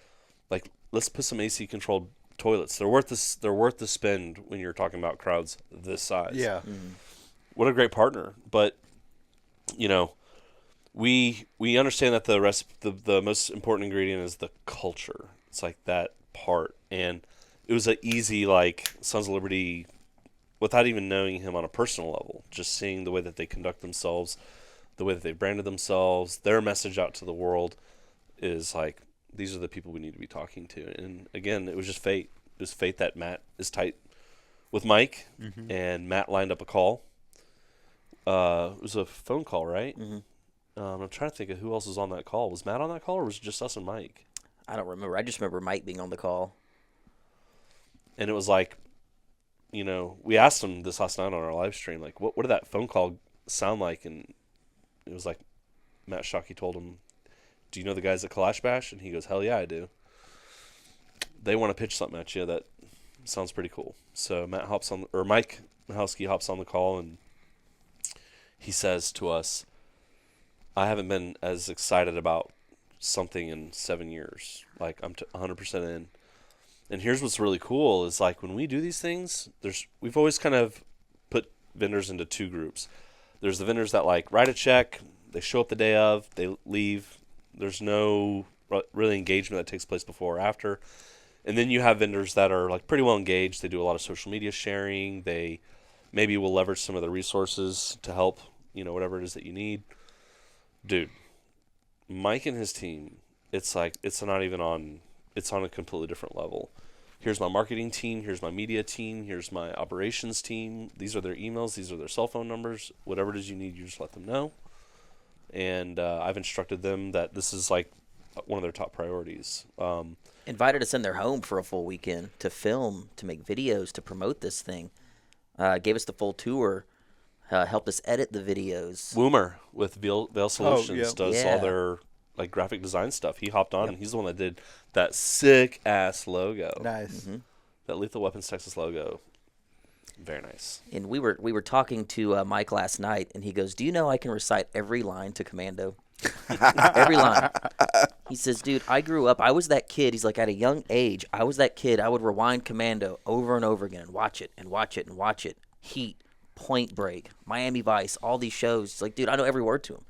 Like, let's put some AC-controlled toilets. They're worth this. They're worth the spend when you're talking about crowds this size. Yeah. What a great partner. But we understand that the most important ingredient is the culture. It's like that part, and it was an easy Sons of Liberty, without even knowing him on a personal level, just seeing the way that they conduct themselves, the way that they branded themselves, their message out to the world is these are the people we need to be talking to. And again, it was just fate. It was fate that Matt is tight with Mike, and Matt lined up a call. It was a phone call, right? I'm trying to think of who else was on that call. Was Matt on that call, or was it just us and Mike? I don't remember. I just remember Mike being on the call. And it was we asked him this last night on our live stream, what did that phone call sound like? And it was Matt Shockey told him, do you know the guys at Klash Bash? And he goes, hell yeah, I do. They want to pitch something at you that sounds pretty cool. So Mike Michalski hops on the call, and he says to us, I haven't been as excited about something in 7 years. I'm 100% in. And here's what's really cool is when we do these things, we've always kind of put vendors into two groups. There's the vendors that write a check, they show up the day of, they leave. There's no really engagement that takes place before or after. And then you have vendors that are pretty well engaged. They do a lot of social media sharing. They maybe will leverage some of the resources to help, whatever it is that you need. Dude, Mike and his team, it's not even on, it's on a completely different level. Here's my marketing team. Here's my media team. Here's my operations team. These are their emails. These are their cell phone numbers. Whatever it is you need, you just let them know. And I've instructed them that this is one of their top priorities. Invited us in their home for a full weekend to film, to make videos, to promote this thing. Gave us the full tour. Helped us edit the videos. Woomer with Veil Solutions yep. does all their graphic design stuff. He hopped on, and he's the one that did that sick ass logo. Nice. That Lethal Weapons Texas logo. Very nice. And we were talking to Mike last night, and he goes, do you know I can recite every line to Commando? Every line. He says, dude, I grew up, I was that kid. He's at a young age, I was that kid. I would rewind Commando over and over again and watch it and watch it and watch it. Heat, Point Break, Miami Vice, all these shows. It's dude, I know every word to them.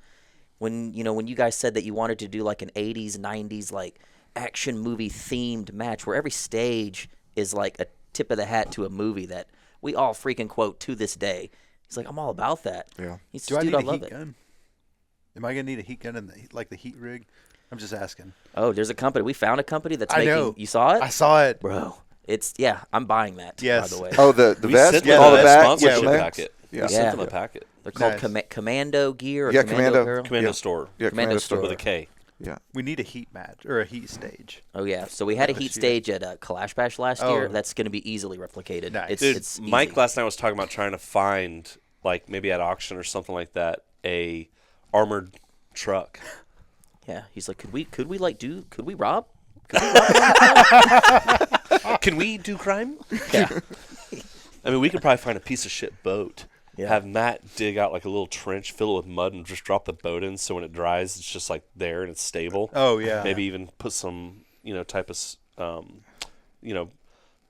When you guys said that you wanted to do an 80s, 90s action movie themed match where every stage is a tip of the hat to a movie that we all freaking quote to this day. He's I'm all about that. Yeah. He says, Do I dude, need I a love heat it. gun? Am I gonna need a heat gun in the heat rig? I'm just asking. Oh, there's a company. We found a company that's I making. know. You saw it? I saw it, Bro. I'm buying that. Yes. By the way. Oh, the We vest sent with them all a the back. sponsorship Yeah. packet. Yeah. We sent Yeah. them a packet. They're called Nice. Commando Gear or Yeah, Commando Commando. Girl. Commando Store Yeah, Commando store. with a K. Yeah. we need a heat match or a heat stage. Oh yeah. So we had a This heat year. stage at Kalash Bash last Oh. year. That's going to be easily replicated. Nice. Dude, It's Mike easy. last night was talking about trying to find, maybe at auction or something like that, a armored truck. Yeah. He's could we rob? Can we do crime? Yeah. I mean, we could probably find a piece of shit boat. Yeah. Have Matt dig out a little trench, fill it with mud, and just drop the boat in. So when it dries, it's just there and it's stable. Oh yeah. Maybe even put some, type of,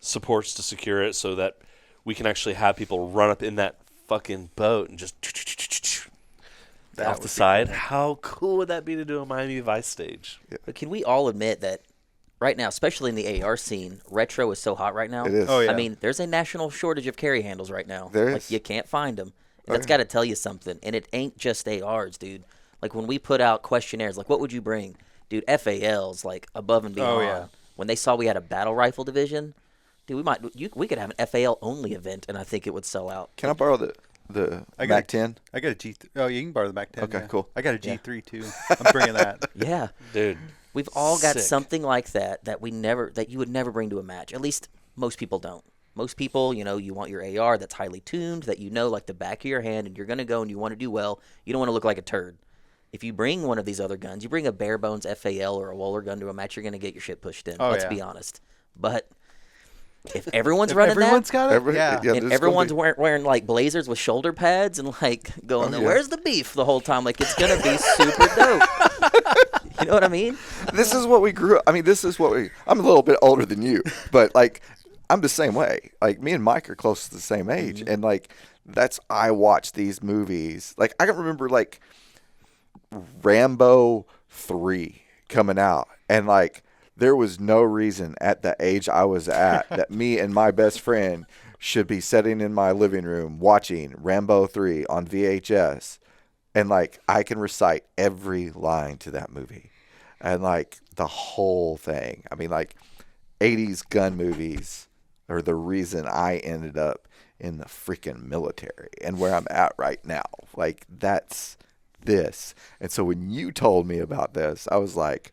supports to secure it, so that we can actually have people run up in that fucking boat and just That off would the be side. cool. How cool would that be to do a Miami Vice stage? But can we all admit that right now, especially in the AR scene, retro is so hot right now? It is. Oh, yeah. I mean, there's a national shortage of carry handles right now. There is. You can't find them. Oh, That's yeah. got to tell you something. And it ain't just ARs, dude. When we put out questionnaires, what would you bring? Dude, FAL's above and beyond. Oh, yeah. When they saw we had a battle rifle division, dude, we could have an FAL only event, and I think it would sell out. Can I borrow the I got Mac 10? I got a G3. Oh, you can borrow the Mac 10. Okay, yeah. cool. I got a G3 too. I'm bringing that. Yeah. Dude, We've all got Sick. something like that that you would never bring to a match. At least most people don't. Most people, you want your AR that's highly tuned, that the back of your hand, and you're going to go and you want to do well. You don't want to look like a turd. If you bring one of these other guns, you bring a bare bones FAL or a Wohler gun to a match, you're going to get your shit pushed in. Oh, Let's yeah. be honest. But if everyone's If running everyone's that, got it. Yeah, and there's gonna everyone's be- wearing blazers with shoulder pads and going, Oh, yeah. where's the beef the whole time? It's going to be super dope. You know what I mean? This is what we grew up. I mean, this is what we. I'm a little bit older than you, but like, I'm the same way. Like, me and Mike are close to the same age, and like, I watch these movies. Like, I can remember like Rambo 3 coming out, and like, there was no reason at the age I was at that me and my best friend should be sitting in my living room watching Rambo 3 on VHS. And, like, I can recite every line to that movie. And, like, the whole thing. I mean, like, 80s gun movies are the reason I ended up in the freaking military and where I'm at right now. Like, that's this. And so when you told me about this, I was like,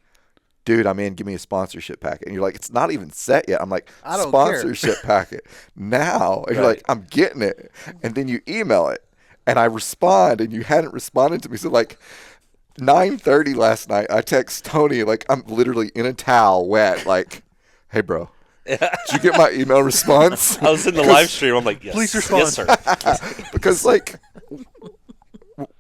dude, I'm in. Give me a sponsorship packet. And you're like, it's not even set yet. I'm like, I don't sponsorship packet now. And you're like, I'm getting it. And then you email it. And I respond, and you hadn't responded to me. So, like, 9:30 last night, I text Tony, like, I'm literally in a towel, wet, like, hey, bro, did you get my email response? I was in the live stream. I'm like, yes. Please respond. Yes, sir. Because, like,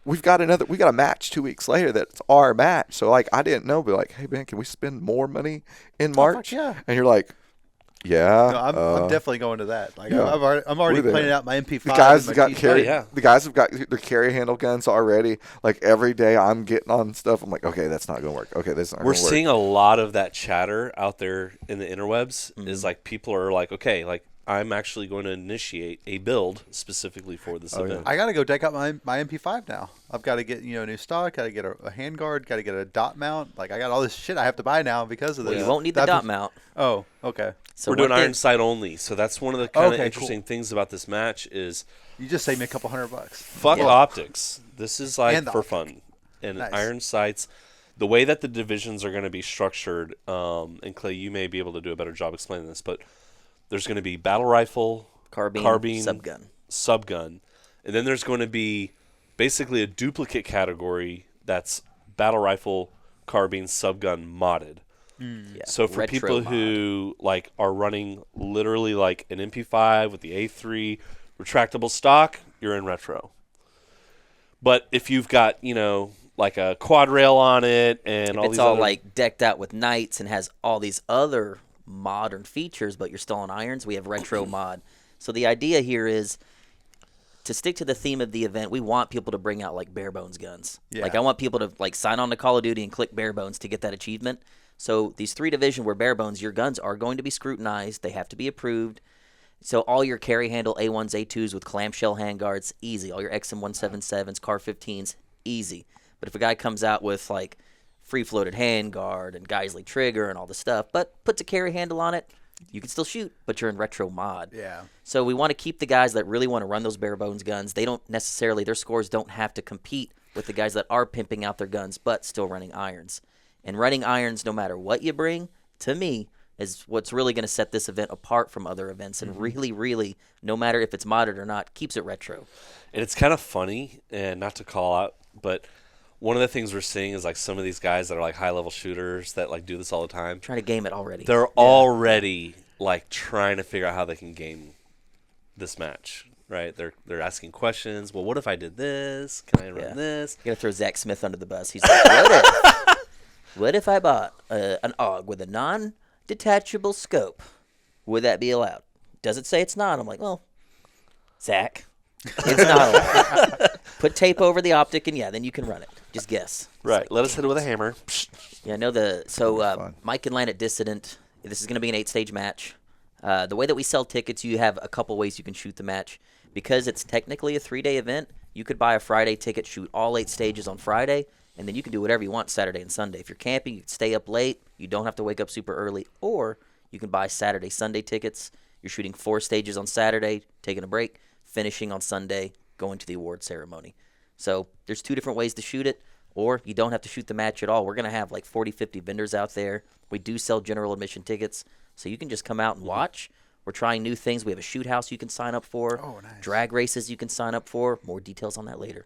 we got a match 2 weeks later that's our match. So, like, I didn't know, but, like, hey, man, can we spend more money in March? Yeah. And you're like, yeah. No, I'm definitely going to that. Like, yeah. I'm already We're planning there. out my MP5. The guys and have my got carry. yeah. The guys have got their carry handle guns already. Like, every day I'm getting on stuff. I'm like, okay, that's not gonna work. Okay, that's not. We're gonna work. seeing a lot of that chatter out there in the interwebs. Is like people are like, okay, like I'm actually going to initiate a build specifically for this event. I got to go deck out my MP5 now. I've got to get new stock. Got to get a handguard. Got to get a dot mount. Like, I got all this shit I have to buy now because of this. Well, you won't need the dot mount. Oh, okay. So We're doing one thing- iron sight only, so that's one of the kind of Okay, interesting things about this match is You just saved me a couple $100. fuck Yeah. optics. This is like And the for optic. fun. And Nice. iron sights, the way that the divisions are going to be structured, and Clay, you may be able to do a better job explaining this, but there's going to be battle rifle, Carbine, subgun, and then there's going to be basically a duplicate category that's battle rifle, carbine, subgun modded. Yeah, So for retro people mod. who like are running literally like an MP5 with the A3 retractable stock, you're in retro. But if you've got, like a quad rail on it and If all it's these all other, like decked out with knights and has all these other modern features, but you're still on irons, we have retro mod. So the idea here is to stick to the theme of the event. We want people to bring out like bare bones guns. Yeah. Like, I want people to like sign on to Call of Duty and click bare bones to get that achievement. So these 3 division were bare bones. Your guns are going to be scrutinized. They have to be approved. So all your carry handle A1s, A2s with clamshell handguards, easy. All your XM177s, Car 15s, easy. But if a guy comes out with like free floated handguard and Geisley trigger and all the stuff, but puts a carry handle on it, you can still shoot, but you're in retro mod. Yeah. So we want to keep the guys that really want to run those bare bones guns. They don't necessarily, their scores don't have to compete with the guys that are pimping out their guns, but still running irons. And running irons, no matter what you bring, to me, is what's really going to set this event apart from other events. And really, really, no matter if it's modded or not, keeps it retro. and it's kind of funny, and not to call out, but one of the things we're seeing is like some of these guys that are like high level shooters that like do this all the time. Trying to game it already. They're already like trying to figure out how they can game this match, right? They're asking questions. Well, what if I did this? Can I run Yeah. this? You got to throw Zach Smith under the bus. He's like, what if I bought an AUG with a non-detachable scope? Would that be allowed? Does it say it's not? I'm like, well, Zach, it's not allowed. Put tape over the optic, and then you can run it. Just guess. It's Right. like, Let us hit it with a hammer. Yeah, I know so fun. Mike and Lan at Dissident, this is going to be an 8-stage match. The way that we sell tickets, you have a couple ways you can shoot the match. Because it's technically a 3-day event, you could buy a Friday ticket, shoot all 8 stages on Friday, and then you can do whatever you want Saturday and Sunday. If you're camping, you can stay up late. You don't have to wake up super early. Or you can buy Saturday, Sunday tickets. You're shooting 4 stages on Saturday, taking a break, finishing on Sunday, going to the award ceremony. So there's 2 different ways to shoot it. Or you don't have to shoot the match at all. We're going to have like 40, 50 vendors out there. We do sell general admission tickets, so you can just come out and watch. We're trying new things. We have a shoot house you can sign up for. Oh, nice. Drag races you can sign up for. More details on that later.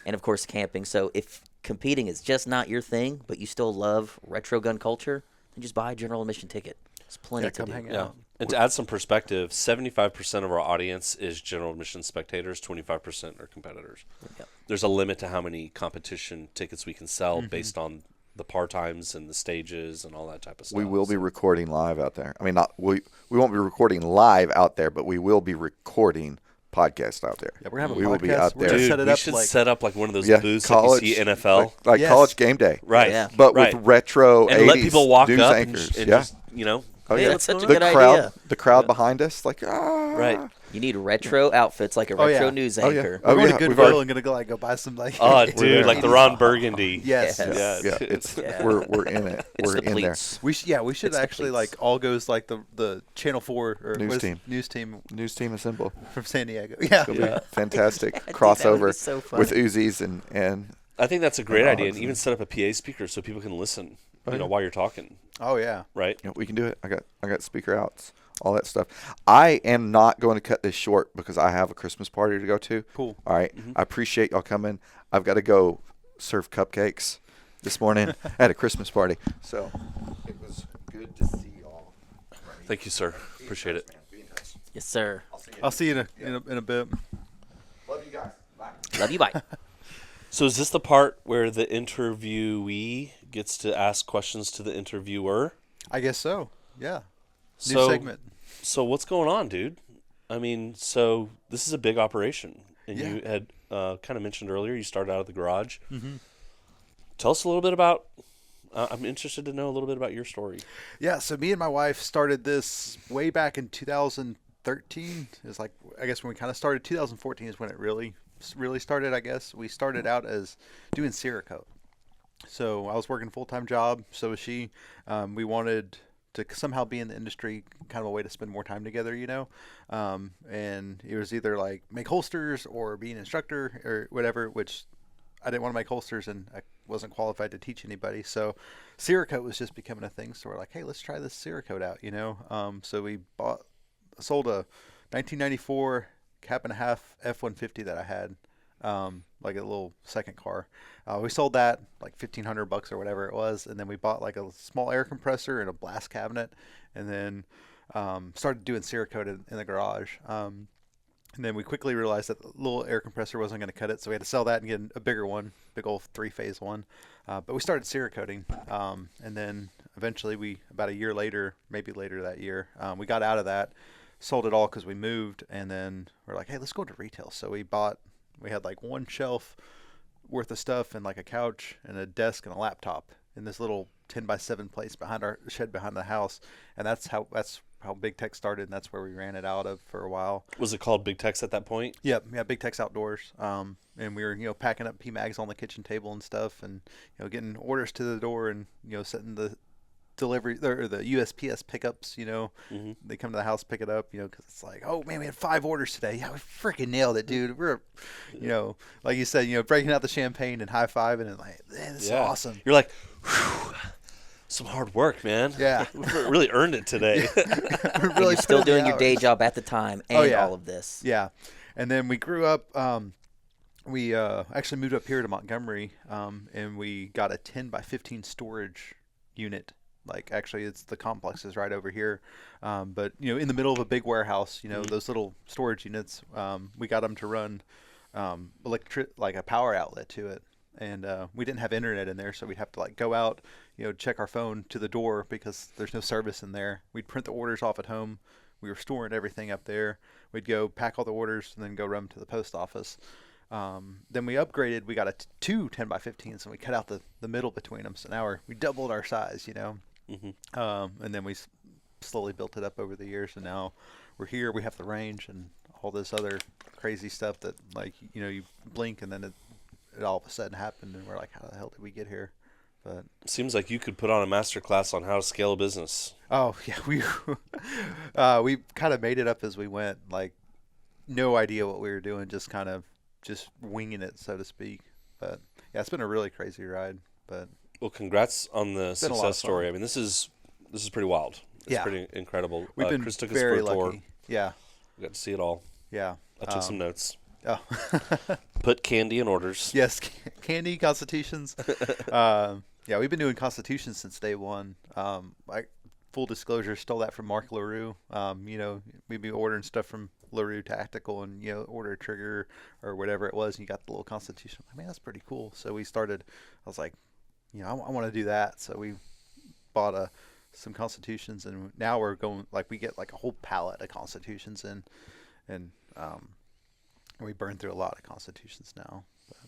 And, of course, camping. So if competing is just not your thing, but you still love retro gun culture, then just buy a general admission ticket. There's plenty to come do. hang Yeah. out. And to add some perspective, 75% of our audience is general admission spectators, 25% are competitors. Yep. There's a limit to how many competition tickets we can sell based on the par times and the stages and all that type of stuff. We will be recording live out there. I mean, not we won't be recording live out there, but we will be recording podcast out there. Yeah, we're having we a will be podcast. out We're there. gonna Dude, set it we up should like set up like one of those Yeah, booths college, that you see NFL. like Yes. college game day, Right. Yeah. but Right. with retro And 80s let people walk news up anchors. and yeah. just, you know. Oh, Hey, yeah. that's such a the good crowd, idea. the crowd behind us, like Right. You need retro outfits like a Oh, retro yeah. news Oh, yeah. anchor. Oh, we're going yeah, to we've Goodwill already- and gonna go buy some like. Oh, there. dude, like the Ron Burgundy. Yes. Yes. yeah, it's Yeah. we're in it. It's we're the in there. pleats. We should It's the actually pleats. like all goes like the Channel 4 or News what is- team. news team News team assemble. from San Diego. Yeah. It'll be fantastic I think that would crossover be so fun. with Uzis and I think that's a great Oh, idea. And excellent. even set up a PA speaker so people can listen, Oh, you know, yeah. while you're talking. Oh yeah. Right. you know, we can do it. I got speaker outs, all that stuff. I am not going to cut this short because I have a Christmas party to go to. Cool. All right. I appreciate y'all coming. I've got to go serve cupcakes this morning at a Christmas party. So it was good to see y'all. Thank you, sir. Appreciate it. Be in touch. Yes, sir. I'll see you in a bit. Love you guys. Bye. Love you. Bye. So is this the part where the interviewee gets to ask questions to the interviewer? I guess so. Yeah. New So, segment. So what's going on, dude? I mean, so this is a big operation, and Yeah. you had kind of mentioned earlier you started out of the garage. Mm-hmm. Tell us a little bit about. I'm interested to know a little bit about your story. Yeah, so me and my wife started this way back in 2013. It's like, I guess when we kind of started, 2014 is when it really started, I guess. We started out as doing Cerakote. So I was working a full-time job, so was she. We wanted to somehow be in the industry, kind of a way to spend more time together, you know. And it was either like make holsters or be an instructor or whatever, which I didn't want to make holsters and I wasn't qualified to teach anybody. So Cerakote was just becoming a thing. So we're like, hey, let's try this Cerakote out, you know. So we sold a 1994 cap and a half F-150 that I had, like a little second car. We sold that like $1,500 or whatever it was, and then we bought like a small air compressor and a blast cabinet, and then started doing Cerakote in the garage. And then we quickly realized that the little air compressor wasn't going to cut it, so we had to sell that and get a bigger one, big old 3-phase one. But we started Cerakoting, and then eventually about a year later, maybe later that year, we got out of that, sold it all because we moved, and then we're like, hey, let's go to retail. So we had like one shelf worth of stuff and like a couch and a desk and a laptop in this little 10x7 place behind our shed behind the house, and that's how Big Tex started, and that's where we ran it out of for a while. Was it called Big Tex at that point? Yeah, Big Tex Outdoors. And we were, packing up PMags on the kitchen table and stuff, and getting orders to the door, and setting the delivery or the USPS pickups. They come to the house, pick it up. Because it's like, oh man, we had 5 orders today. Yeah, we freaking nailed it, dude. We're, like you said, breaking out the champagne and high fiving and like, man, this is awesome. You're like, whew, some hard work, man. Yeah. We really earned it today. We're And really you're still putting doing the your day hours. job at the time and Oh, yeah. all of this. Yeah. And then we grew up, we actually moved up here to Montgomery, and we got a 10x15 storage unit. Like, actually, it's the complex is right over here. But, in the middle of a big warehouse, those little storage units, we got them to run like a power outlet to it. And we didn't have internet in there, so we'd have to like go out, check our phone to the door because there's no service in there. We'd print the orders off at home. We were storing everything up there. We'd go pack all the orders and then go run them to the post office. Then we upgraded. We got two 10x15s, and we cut out the middle between them. So now we doubled our size, Mm-hmm. And then we slowly built it up over the years, and now we're here. We have the range and all this other crazy stuff that, like, you blink and then it all of a sudden happened, and we're like, how the hell did we get here? But Seems like you could put on a master class on how to scale a business. oh yeah, we kind of made it up as we went. Like, no idea what we were doing, just kind of just winging it, so to speak. But yeah, it's been a really crazy ride. But Well, congrats on the been a lot success of story. fun. I mean, this is pretty wild. It's Yeah. pretty incredible. we've been Chris took us very for a tour. lucky. Yeah, We got to see it all. yeah. I took some notes. Oh. Put candy in orders. Yes, candy constitutions. Yeah, we've been doing constitutions since day one. Full disclosure, stole that from Mark LaRue. We'd be ordering stuff from LaRue Tactical, and order a trigger or whatever it was, and you got the little constitution. I mean, that's pretty cool. So we started. I was like, I want to do that. So we bought some Constitutions, and now we're going, like, we get like a whole pallet of Constitutions in, and we burn through a lot of Constitutions now. But.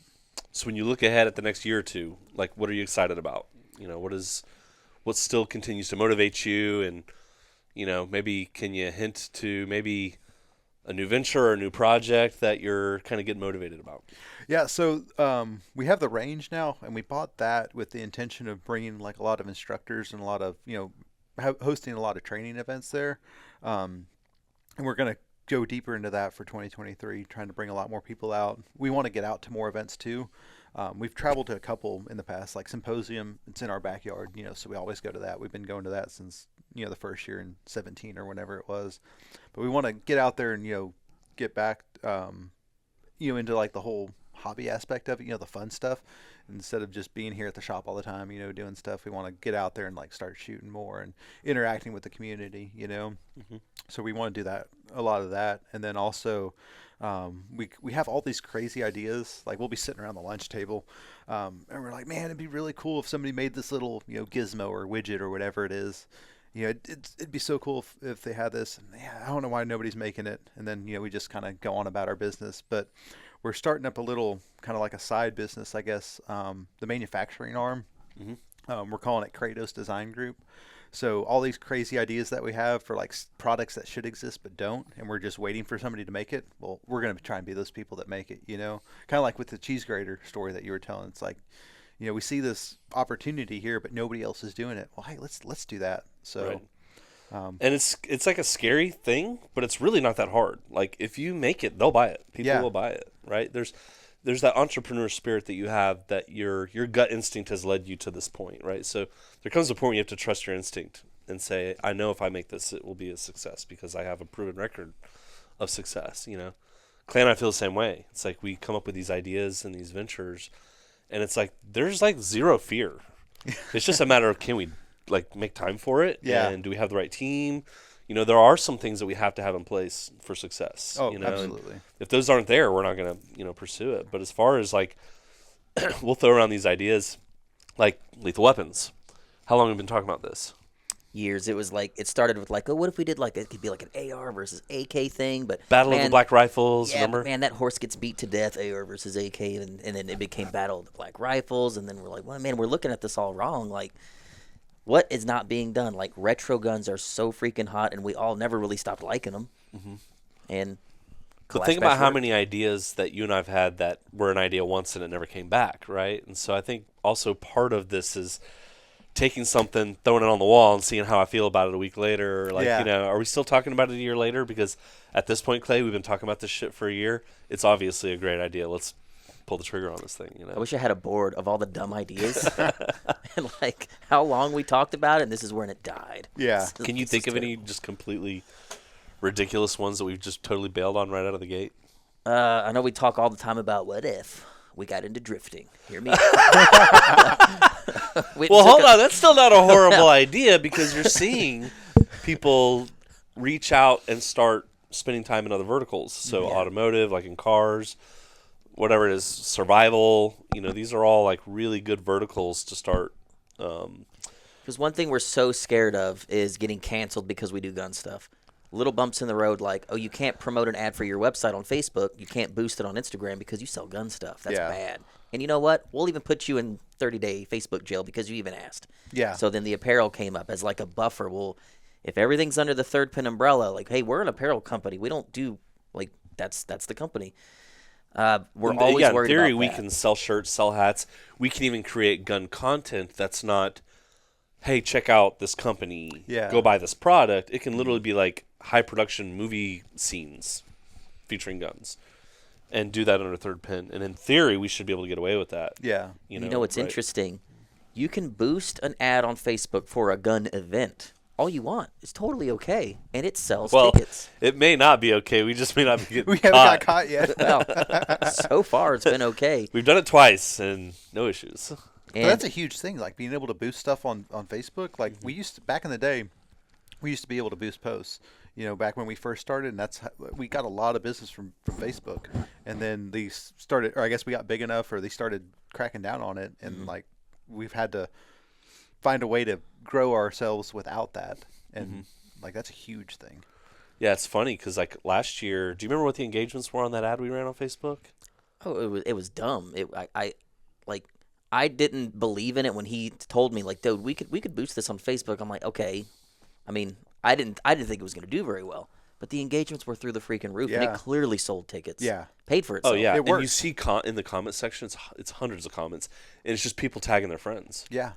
So when you look ahead at the next year or two, like, what are you excited about? What still continues to motivate you, and maybe can you hint to maybe a new venture or a new project that you're kind of getting motivated about? Yeah, so we have the range now, and we bought that with the intention of bringing like a lot of instructors and a lot of hosting a lot of training events there, and we're going to go deeper into that for 2023, trying to bring a lot more people out. We want to get out to more events too. We've traveled to a couple in the past, like Symposium. It's in our backyard, so we always go to that. We've been going to that since the first year in 17 or whenever it was. But we want to get out there and get back into like the whole hobby aspect of it, the fun stuff, instead of just being here at the shop all the time, doing stuff. We want to get out there and like start shooting more and interacting with the community, Mm-hmm. So we want to do that, a lot of that. And then also we have all these crazy ideas. Like, we'll be sitting around the lunch table and we're like, man, it'd be really cool if somebody made this little gizmo or widget or whatever it is. It'd be so cool if they had this. And I don't know why nobody's making it. And then we just kind of go on about our business. But we're starting up a little kind of like a side business, I guess, the manufacturing arm. Mm-hmm. We're calling it Kratos Design Group. So all these crazy ideas that we have for like products that should exist but don't, and we're just waiting for somebody to make it. Well, we're going to try and be those people that make it, kind of like with the cheese grater story that you were telling. It's like, we see this opportunity here, but nobody else is doing it. Well, hey, let's do that. So, right. And it's like a scary thing, but it's really not that hard. Like, if you make it, they'll buy it. People will buy it, right? There's that entrepreneur spirit that you have, that your gut instinct has led you to this point, right? So there comes a point where you have to trust your instinct and say, I know if I make this, it will be a success because I have a proven record of success. Klay and I feel the same way. It's like we come up with these ideas and these ventures, and it's like there's like zero fear. It's just a matter of, can we like make time for it? Yeah. And do we have the right team? There are some things that we have to have in place for success. Oh, absolutely. And if those aren't there, we're not going to, pursue it. But as far as like, we'll throw around these ideas, like lethal weapons. How long have we been talking about this? Years. It was like, it started with like, oh, what if we did like, it could be like an AR versus AK thing, but Battle of the Black Rifles, yeah, remember? Man, that horse gets beat to death, AR versus AK, and then it became Battle of the Black Rifles, and then we're like, well, man, we're looking at this all wrong. Like, what is not being done? Like, retro guns are so freaking hot, and we all never really stopped liking them. Mm-hmm. And but think about how many ideas that you and I've had that were an idea once and it never came back, right? And so I think also part of this is taking something, throwing it on the wall, and seeing how I feel about it a week later. Like, are we still talking about it a year later? Because at this point, Klay, we've been talking about this shit for a year. It's obviously a great idea. Let's pull the trigger on this thing. I wish I had a board of all the dumb ideas and like how long we talked about it, and this is when it died. Yeah. Can you think of any just completely ridiculous ones that we've just totally bailed on right out of the gate? I know we talk all the time about what if we got into drifting. Hear me? Well, hold on. That's still not a horrible idea, because you're seeing people reach out and start spending time in other verticals. So automotive, like in cars, whatever it is, survival, these are all like really good verticals to start. Because one thing we're so scared of is getting canceled because we do gun stuff. Little bumps in the road, like, oh, you can't promote an ad for your website on Facebook. You can't boost it on Instagram because you sell gun stuff. That's bad. And you know what? We'll even put you in 30-day Facebook jail because you even asked. Yeah. So then the apparel came up as like a buffer. Well, if everything's under the Third Pin umbrella, like, hey, we're an apparel company. We don't do, like, that's the company. We're always worried in theory, about we that. can sell shirts, sell hats. We can even create gun content that's not, hey, check out this company. Yeah. Go buy this product. It can literally be like high production movie scenes featuring guns, and do that under Third Pin. And in theory, we should be able to get away with that. Yeah. You know what's interesting? You can boost an ad on Facebook for a gun event. All you want. It's totally okay. And it sells tickets. It may not be okay. We just may not be getting We haven't got caught yet. Well, so far it's been okay. We've done it twice and no issues. But that's a huge thing, like being able to boost stuff on Facebook. Like we used to, back in the day, we used to be able to boost posts, back when we first started, and that's how, we got a lot of business from Facebook. And then these started, or I guess we got big enough, or they started cracking down on it, and like we've had to find a way to grow ourselves without that, and like that's a huge thing. Yeah, it's funny because like last year, do you remember what the engagements were on that ad we ran on Facebook? Oh, it was dumb. I didn't believe in it when he told me like, dude, we could boost this on Facebook. I'm like, okay. I mean, I didn't think it was going to do very well, but the engagements were through the freaking roof, and it clearly sold tickets. Yeah, paid for itself. Oh yeah, It and you worked. see in the comment section, it's hundreds of comments, and it's just people tagging their friends. Yeah,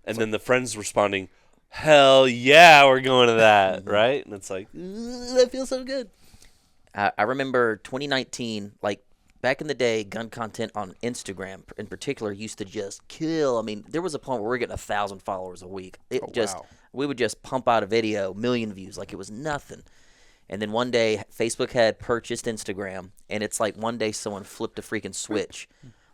And then the friends responding, "Hell yeah, we're going to that," right? And it's like, that feels so good. I remember 2019, like back in the day, gun content on Instagram in particular used to just kill. I mean, there was a point where we were getting 1,000 followers a week. wow. We would just pump out a video, million views, like it was nothing. And then one day, Facebook had purchased Instagram, and it's like one day someone flipped a freaking switch.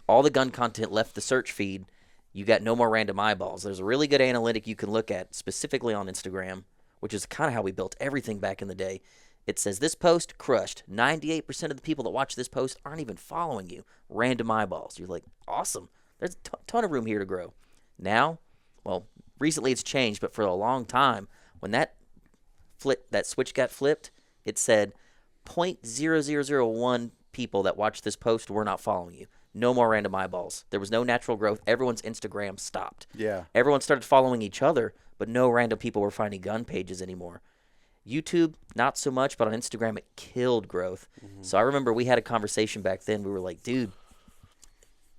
All the gun content left the search feed. You got no more random eyeballs. There's a really good analytic you can look at specifically on Instagram, which is kind of how we built everything back in the day. It says this post crushed. 98% of the people that watch this post aren't even following you. Random eyeballs. You're like, awesome. There's a ton of room here to grow. Now, well, recently it's changed, but for a long time, when that switch got flipped, it said 0.0001 people that watch this post were not following you. No more random eyeballs. There was no natural growth. Everyone's Instagram stopped. Yeah. Everyone started following each other, but no random people were finding gun pages anymore. YouTube, not so much, but on Instagram, it killed growth. So I remember we had a conversation back then. We were like, dude,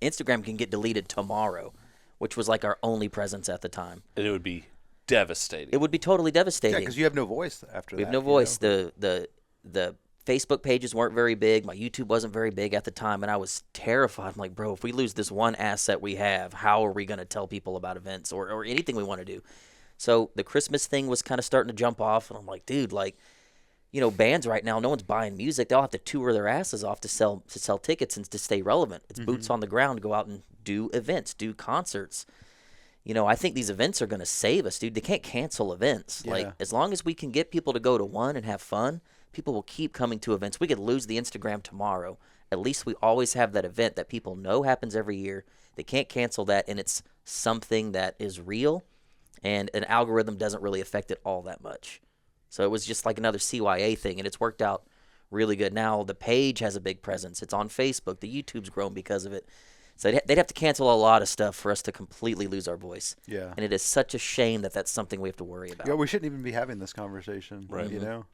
Instagram can get deleted tomorrow, which was like our only presence at the time. And it would be devastating. It would be totally Yeah, devastating. because you have no voice after that. We have no voice. The Facebook pages weren't very big. My YouTube wasn't very big at the time, and I was terrified. I'm like, bro, if we lose this one asset we have, how are we going to tell people about events or anything we want to do? So the Christmas thing was kind of starting to jump off, and I'm like, dude, like, you know, bands right now, no one's buying music. They'll have to tour their asses off to sell tickets and to stay relevant. It's boots on the ground to go out and do events, do concerts. You know, I think these events are going to save us, dude. They can't cancel events. Yeah. Like, as long as we can get people to go to one and have fun, people will keep coming to events. We could lose the Instagram tomorrow. At least we always have that event that people know happens every year. They can't cancel that, and it's something that is real, and an algorithm doesn't really affect it all that much. So it was just like another CYA thing, and it's worked out really good. Now the page has a big presence. It's on Facebook. The YouTube's grown because of it. So they'd have to cancel a lot of stuff for us to completely lose our voice. Yeah. And it is such a shame that that's something we have to worry about. Yeah, we shouldn't even be having this conversation, Right. you know?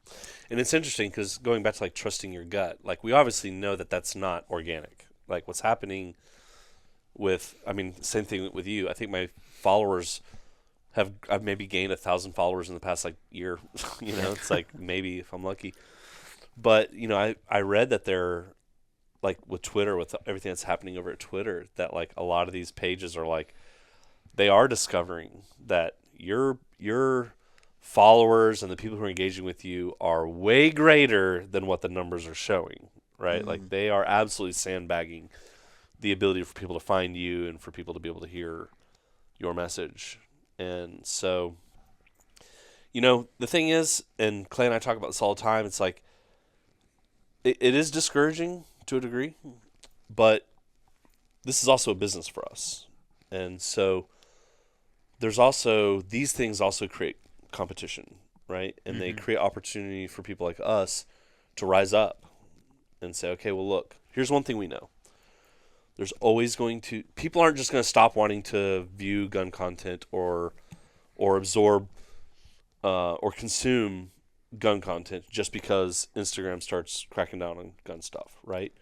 And it's interesting because going back to like trusting your gut, like we obviously know that that's not organic. Like what's happening with, I mean, same thing with you. I think my followers I've maybe gained 1,000 followers in the past like year. You know, it's like maybe if I'm lucky. But you know, I read that they're like with Twitter, with everything that's happening over at Twitter, that like a lot of these pages are like they are discovering that your followers and the people who are engaging with you are way greater than what the numbers are showing, right? Like they are absolutely sandbagging the ability for people to find you and for people to be able to hear your message. And so, you know, the thing is, and Klay and I talk about this all the time, it's like it is discouraging to a degree, but this is also a business for us. And so there's also, these things also create competition, right? And they create opportunity for people like us to rise up and say, okay, well, look, here's one thing we know. There's always going to, people aren't just going to stop wanting to view gun content or absorb or consume gun content just because Instagram starts cracking down on gun stuff, right?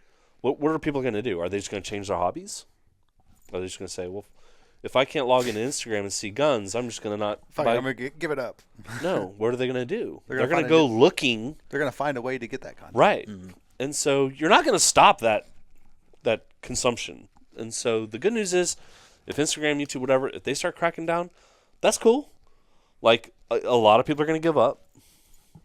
What are people going to do? Are they just going to change their hobbies? Are they just going to say, well, if I can't log into Instagram and see guns, I'm just going to not Fuck, buy. I'm going to give it up. No, what are they going to do? They're They're gonna going to find go looking. They're going to find a way to get that content. Right. And so you're not going to stop that consumption. And so the good news is if Instagram, YouTube, whatever, if they start cracking down, that's cool. Like a lot of people are going to give up,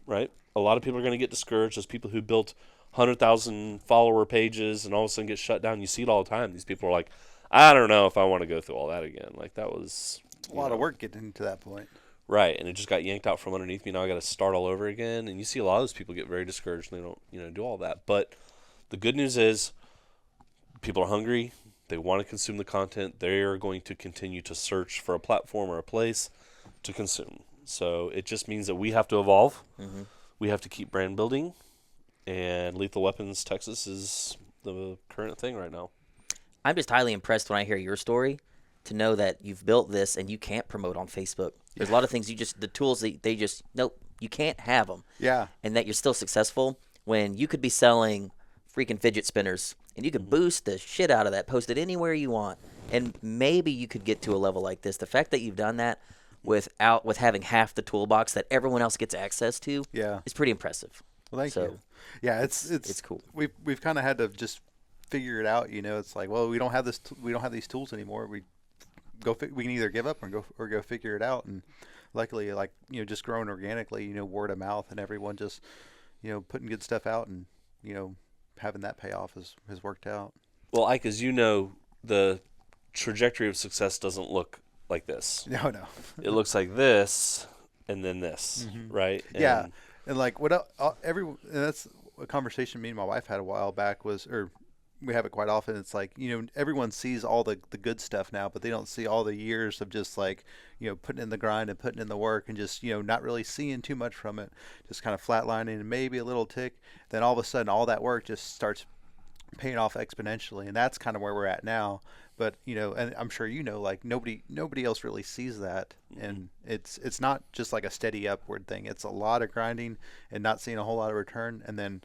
right? A lot of people are going to get discouraged. Those people who built 100,000 follower pages and all of a sudden get shut down. You see it all the time. These people are like, I don't know if I want to go through all that again. Like that was A lot of work getting to that point. right, and it just got yanked out from underneath me. Now I got to start all over again. And you see a lot of those people get very discouraged and they don't, do all that. But the good news is people are hungry. They want to consume the content. They're going to continue to search for a platform or a place to consume. So it just means that we have to evolve. Mm-hmm. We have to keep brand building. And Lethal Weapons Texas is the current thing right now. I'm just highly impressed when I hear your story to know that you've built this and you can't promote on Facebook. There's a lot of things the tools, they just, nope, you can't have them. Yeah. And that you're still successful when you could be selling freaking fidget spinners and you could boost the shit out of that, post it anywhere you want. And maybe you could get to a level like this. The fact that you've done that with having half the toolbox that everyone else gets access to is pretty impressive. Well, thank you. Yeah, it's cool. We've kind of had to just figure it out. It's like, well, we don't have these tools anymore. We can either give up or go figure it out. And luckily, like, just growing organically, word of mouth and everyone just, putting good stuff out and, having that payoff has worked out. Well, Ike, as you know, the trajectory of success doesn't look like this. No. It looks like this and then this, right? And and like and that's a conversation me and my wife had a while back or we have it quite often. It's like, everyone sees all the good stuff now, but they don't see all the years of just like, putting in the grind and putting in the work and just, not really seeing too much from it, just kind of flatlining and maybe a little tick. Then all of a sudden, all that work just starts paying off exponentially. And that's kind of where we're at now. But, and I'm sure, like nobody else really sees that. And it's not just like a steady upward thing. It's a lot of grinding and not seeing a whole lot of return. And then,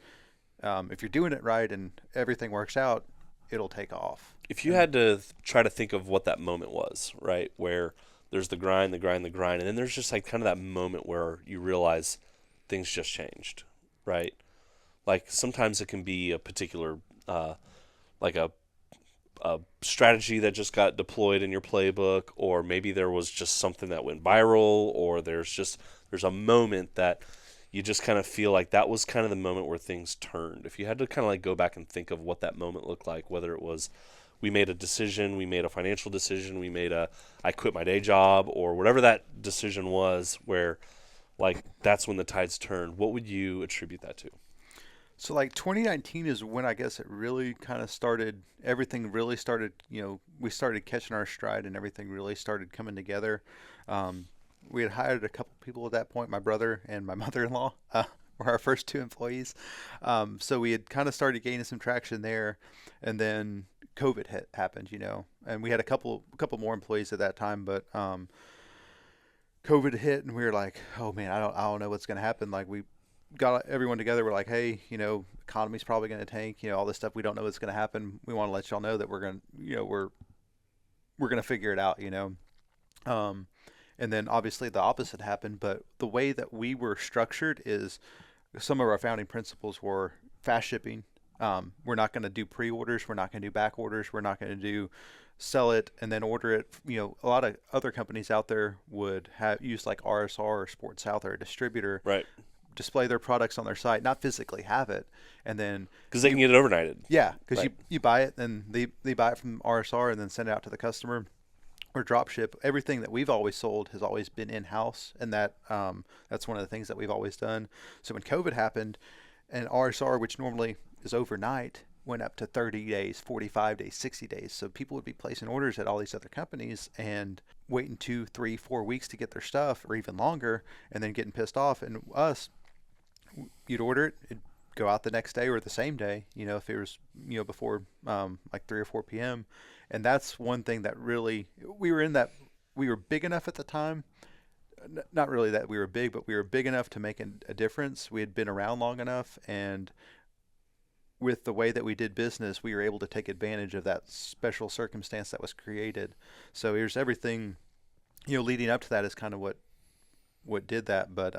if you're doing it right and everything works out, it'll take off. If you had to try to think of what that moment was, right, where there's the grind, and then there's just like kind of that moment where you realize things just changed, right? Like sometimes it can be a particular, like a strategy that just got deployed in your playbook, or maybe there was just something that went viral, or there's a moment that you just kind of feel like that was kind of the moment where things turned. If you had to kind of like go back and think of what that moment looked like, whether it was we made a decision, we made a financial decision, I quit my day job, or whatever that decision was where like that's when the tides turned, what would you attribute that to? So like 2019 is when I guess it really kind of started, everything really started, we started catching our stride and everything really started coming together. We had hired a couple people at that point. My brother and my mother-in-law were our first two employees. So we had kind of started gaining some traction there. And then COVID happened, and we had a couple more employees at that time, but COVID hit and we were like, oh man, I don't know what's going to happen. Like we got everyone together. We're like, hey, economy's probably going to tank, all this stuff. We don't know what's going to happen. We want to let y'all know that we're going to, we're going to figure it out, And then obviously the opposite happened, but the way that we were structured is some of our founding principles were fast shipping. We're not going to do pre-orders. We're not going to do back orders. We're not going to do sell it and then order it. A lot of other companies out there would use like RSR or Sports South or a distributor, right? Display their products on their site, not physically have it, and then because they can get it overnighted. Yeah, because right. you buy it, and they buy it from RSR and then send it out to the customer. Or drop ship. Everything that we've always sold has always been in-house, and that's one of the things that we've always done. So when COVID happened, and RSR, which normally is overnight, went up to 30 days, 45 days, 60 days. So people would be placing orders at all these other companies and waiting 2, 3, 4 weeks to get their stuff, or even longer, and then getting pissed off. And us, you'd order it, it'd go out the next day or the same day, if it was, before like 3 or 4 p.m. And that's one thing that really, we were big enough at the time, not really that we were big, but we were big enough to make a difference. We had been around long enough, and with the way that we did business, we were able to take advantage of that special circumstance that was created. So here's everything, leading up to that is kind of what did that. But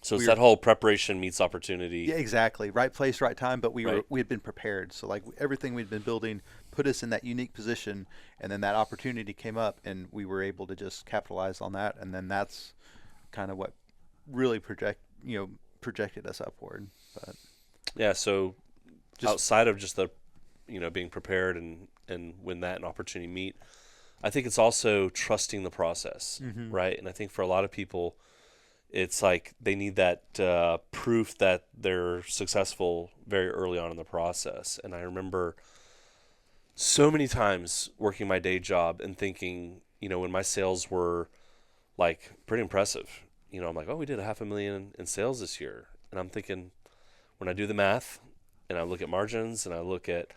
so it's that whole preparation meets opportunity. Yeah, exactly. Right place, right time. But we had been prepared. So like everything we'd been building put us in that unique position, and then that opportunity came up, and we were able to just capitalize on that. And then that's kind of what really projected us upward. But yeah. So outside of just the, being prepared and when that opportunity meet, I think it's also trusting the process, right? And I think for a lot of people, it's like they need that proof that they're successful very early on in the process. And I remember so many times working my day job and thinking, when my sales were like pretty impressive, I'm like, oh, we did $500,000 in sales this year. And I'm thinking, when I do the math and I look at margins and I look at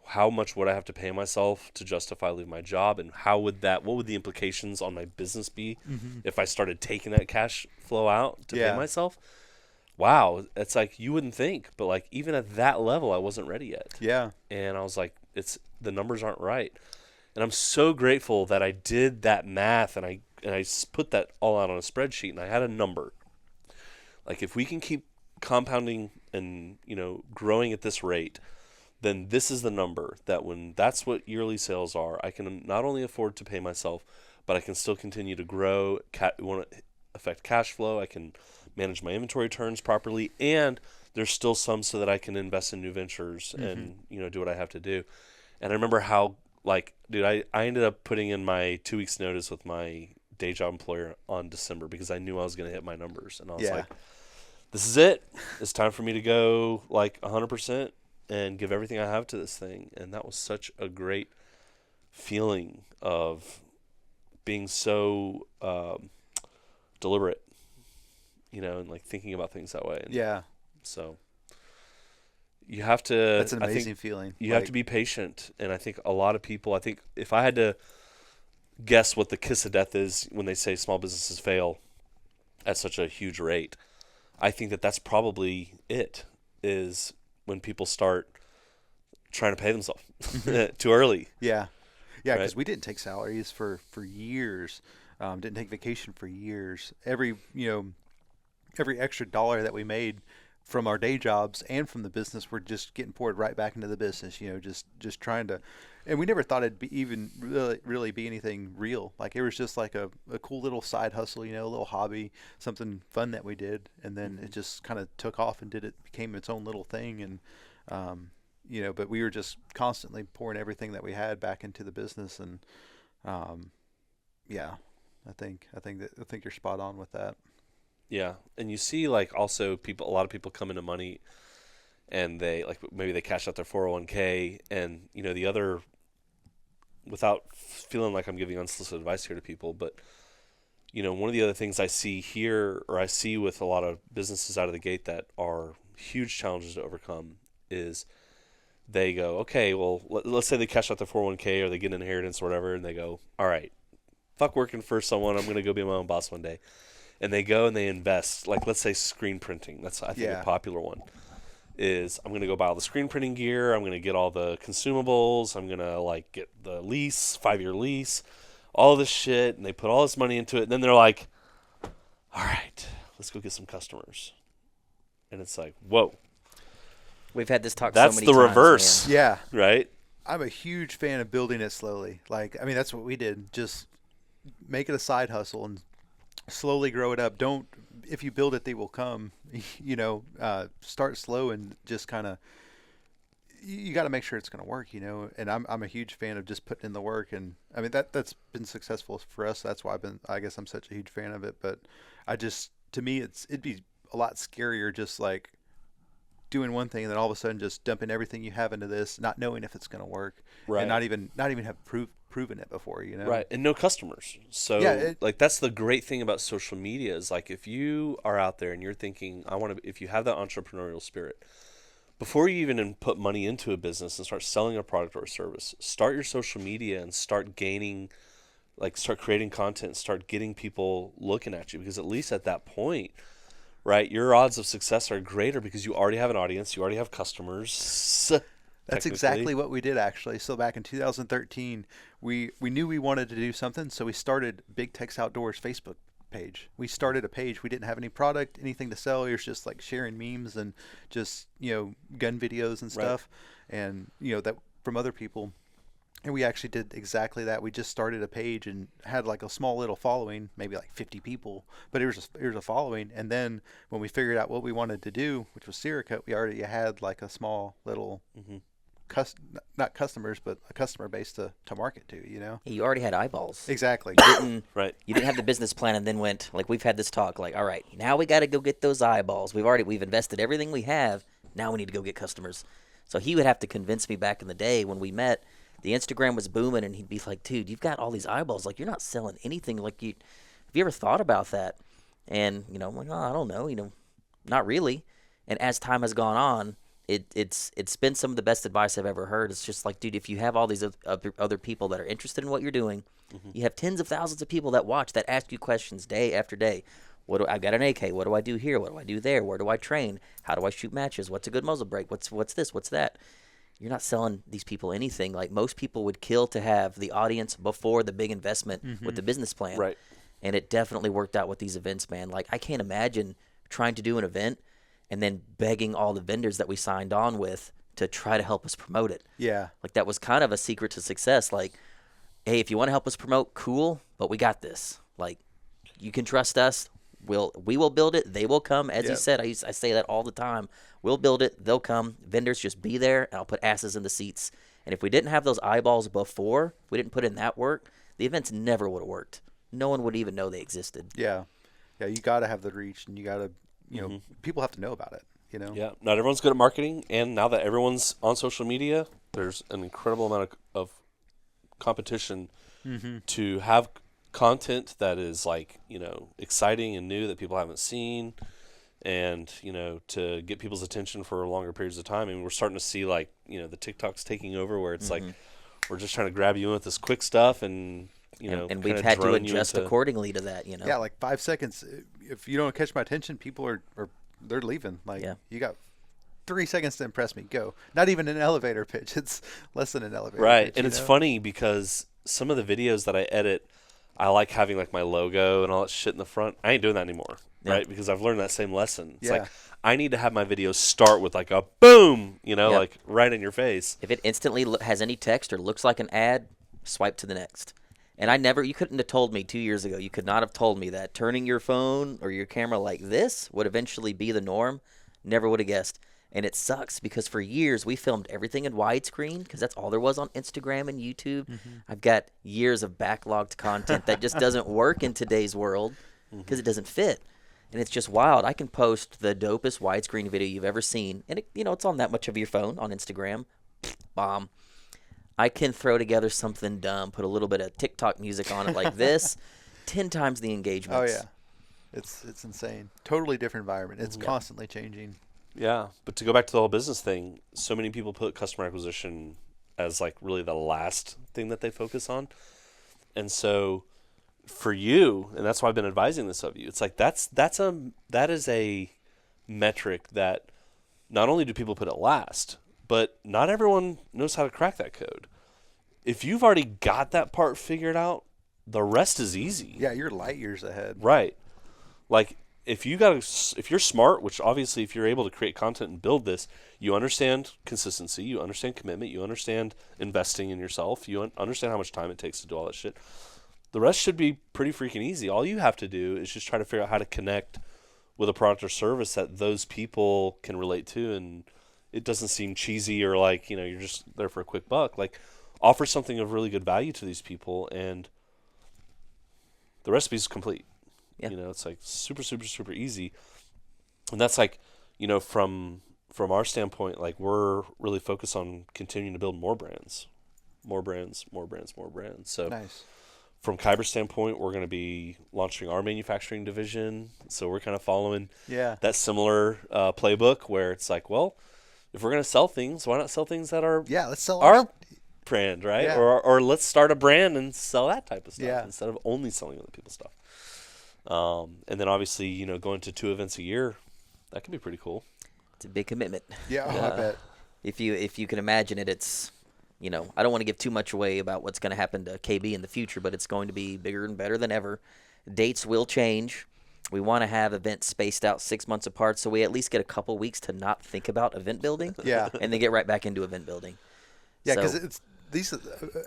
how much would I have to pay myself to justify leaving my job, and what would the implications on my business be if I started taking that cash flow out to pay myself? Wow, it's like you wouldn't think, but like even at that level, I wasn't ready yet. Yeah. And I was like, the numbers aren't right. And I'm so grateful that I did that math and I put that all out on a spreadsheet, and I had a number. Like if we can keep compounding and growing at this rate, then this is the number that when that's what yearly sales are, I can not only afford to pay myself, but I can still continue to grow. Want to affect cash flow. I can manage my inventory turns properly, and there's still some so that I can invest in new ventures and do what I have to do. And I remember how dude, I ended up putting in my 2 weeks notice with my day job employer on December because I knew I was going to hit my numbers, and I was like, this is it. It's time for me to go 100%. And give everything I have to this thing. And that was such a great feeling of being so deliberate, and thinking about things that way. And so you have to. That's an amazing feeling. You have to be patient. And I think a lot of people, if I had to guess what the kiss of death is when they say small businesses fail at such a huge rate, I think that's probably it, is when people start trying to pay themselves too early. Yeah, because we didn't take salaries for years, didn't take vacation for years. Every extra dollar that we made from our day jobs and from the business, we're just getting poured right back into the business. Just trying to, and we never thought it'd be even really be anything real. Like it was just like a cool little side hustle, a little hobby, something fun that we did, and then it just kind of took off and became its own little thing. And but we were just constantly pouring everything that we had back into the business, and I think you're spot on with that. Yeah, and you see also a lot of people come into money, and they maybe they cash out their 401k, and the other, without feeling like I'm giving unsolicited advice here to people, but one of the other things I see here, or I see with a lot of businesses out of the gate that are huge challenges to overcome, is they go, okay, well, let's say they cash out their 401k or they get an inheritance or whatever, and they go, all right, fuck working for someone, I'm going to go be my own boss one day. And they go and they invest, let's say screen printing. That's, I think, a popular one. Is I'm going to go buy all the screen printing gear. I'm going to get all the consumables. I'm going to get the lease, 5-year lease, all this shit. And they put all this money into it. And then they're like, all right, let's go get some customers. And it's like, whoa. We've had this talk That's so many the times, reverse. man. Yeah. Right? I'm a huge fan of building it slowly. That's what we did. Just make it a side hustle and slowly grow it up. If you build it, they will come. Start slow and just kind of. You got to make sure it's going to work. And I'm a huge fan of just putting in the work. And I mean that's been successful for us. That's why I guess I'm such a huge fan of it. But to me it'd be a lot scarier just doing one thing and then all of a sudden just dumping everything you have into this, not knowing if it's going to work, right? And not even have proven it before, right? And no customers. So that's the great thing about social media is if you are out there and you're thinking, if you have that entrepreneurial spirit, before you even put money into a business and start selling a product or a service, start your social media and start gaining, start creating content, start getting people looking at you, because at least at that point, right, your odds of success are greater because you already have an audience, you already have customers. That's exactly what we did, actually. So back in 2013, we knew we wanted to do something, so we started Big Tex Outdoors Facebook page. We started a page. We didn't have any product, anything to sell. It was just sharing memes and just gun videos and stuff, right. And that from other people. And we actually did exactly that. We just started a page and had a small little following, maybe 50 people, but it was a following. And then when we figured out what we wanted to do, which was Cerakote, we already had a small little, not customers, but a customer base to market to, You already had eyeballs. Exactly. Right. You didn't have the business plan and then went, we've had this talk, all right, now we got to go get those eyeballs. We've invested everything we have. Now we need to go get customers. So he would have to convince me back in the day when we met the Instagram was booming, and he'd be like, dude, you've got all these eyeballs. Like, you're not selling anything. Like, have you ever thought about that? And, I'm like, oh, I don't know, not really. And as time has gone on, it's been some of the best advice I've ever heard. It's just like, dude, if you have all these other people that are interested in what you're doing, you have tens of thousands of people that watch, that ask you questions day after day. I've got an AK. What do I do here? What do I do there? Where do I train? How do I shoot matches? What's a good muzzle brake? What's this? What's that? You're not selling these people anything. Like, most people would kill to have the audience before the big investment with the business plan. Right. And it definitely worked out with these events, man. Like, I can't imagine trying to do an event and then begging all the vendors that we signed on with to try to help us promote it. Yeah. Like, that was kind of a secret to success. Like, hey, if you want to help us promote, cool, but we got this. Like, you can trust us. We will build it. They will come. As you said, I say that all the time. We'll build it. They'll come. Vendors, just be there, and I'll put asses in the seats. And if we didn't have those eyeballs before, we didn't put in that work, the events never would have worked. No one would even know they existed. Yeah. Yeah, you got to have the reach, and you got to, people have to know about it, Yeah, not everyone's good at marketing, and now that everyone's on social media, there's an incredible amount of competition to have content that is like, exciting and new that people haven't seen, and, to get people's attention for longer periods of time. And we're starting to see, like, the TikTok's taking over, where it's like, we're just trying to grab you in with this quick stuff, and and we've had to adjust accordingly to that. Yeah, like 5 seconds. If you don't catch my attention, people are they're leaving. Like, you got 3 seconds to impress me. Go. Not even an elevator pitch. It's less than an elevator right. pitch. And it's funny because some of the videos that I edit, I like having like my logo and all that shit in the front. I ain't doing that anymore, right? Because I've learned that same lesson. It's like, I need to have my videos start with like a boom, like right in your face. If it instantly has any text or looks like an ad, swipe to the next. And you couldn't have told me 2 years ago, you could not have told me that turning your phone or your camera like this would eventually be the norm. Never would have guessed. And it sucks because for years we filmed everything in widescreen because that's all there was on Instagram and YouTube. I've got years of backlogged content that just doesn't work in today's world because it doesn't fit. And it's just wild. I can post the dopest widescreen video you've ever seen. And, it's on that much of your phone on Instagram. Bomb. I can throw together something dumb, put a little bit of TikTok music on it like this, 10 times the engagements. Oh, yeah. It's insane. Totally different environment. It's constantly changing. Yeah, but to go back to the whole business thing, so many people put customer acquisition as like really the last thing that they focus on. And so for you, and that's why I've been advising this of you, it's like that is a metric that not only do people put it last, but not everyone knows how to crack that code. If you've already got that part figured out, the rest is easy. Yeah, you're light years ahead. Right. Like, if you're smart, which obviously if you're able to create content and build this, you understand consistency, you understand commitment, you understand investing in yourself, you understand how much time it takes to do all that shit. The rest should be pretty freaking easy. All you have to do is just try to figure out how to connect with a product or service that those people can relate to, and it doesn't seem cheesy or like, you're just there for a quick buck. Like, offer something of really good value to these people, and the recipe's complete. Yeah. It's like super, super, super easy. And that's like, from our standpoint, like, we're really focused on continuing to build more brands. So nice. From Kyber's standpoint, we're going to be launching our manufacturing division. So we're kind of following that similar playbook where it's like, well, if we're going to sell things, why not sell things that are let's sell our brand, right? Yeah. Or let's start a brand and sell that type of stuff instead of only selling other people's stuff. And then obviously, going to 2 events a year, that can be pretty cool. It's a big commitment. Yeah, I bet. If you can imagine it, it's, I don't want to give too much away about what's going to happen to KB in the future, but it's going to be bigger and better than ever. Dates will change. We want to have events spaced out 6 months apart, so we at least get a couple weeks to not think about event building. Yeah. And then get right back into event building. Yeah, because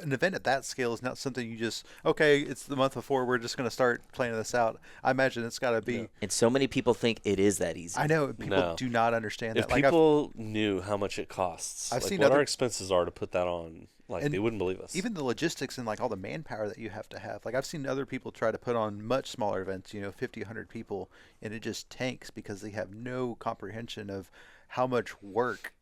an event at that scale is not something you just, it's the month before, we're just going to start planning this out. I imagine it's got to be. And so many people think it is that easy. I know. People do not understand that. If people knew how much it costs, I've seen what our expenses are to put that on, they wouldn't believe us. Even the logistics and all the manpower that you have to have. Like, I've seen other people try to put on much smaller events, 50, 100 people, and it just tanks because they have no comprehension of how much work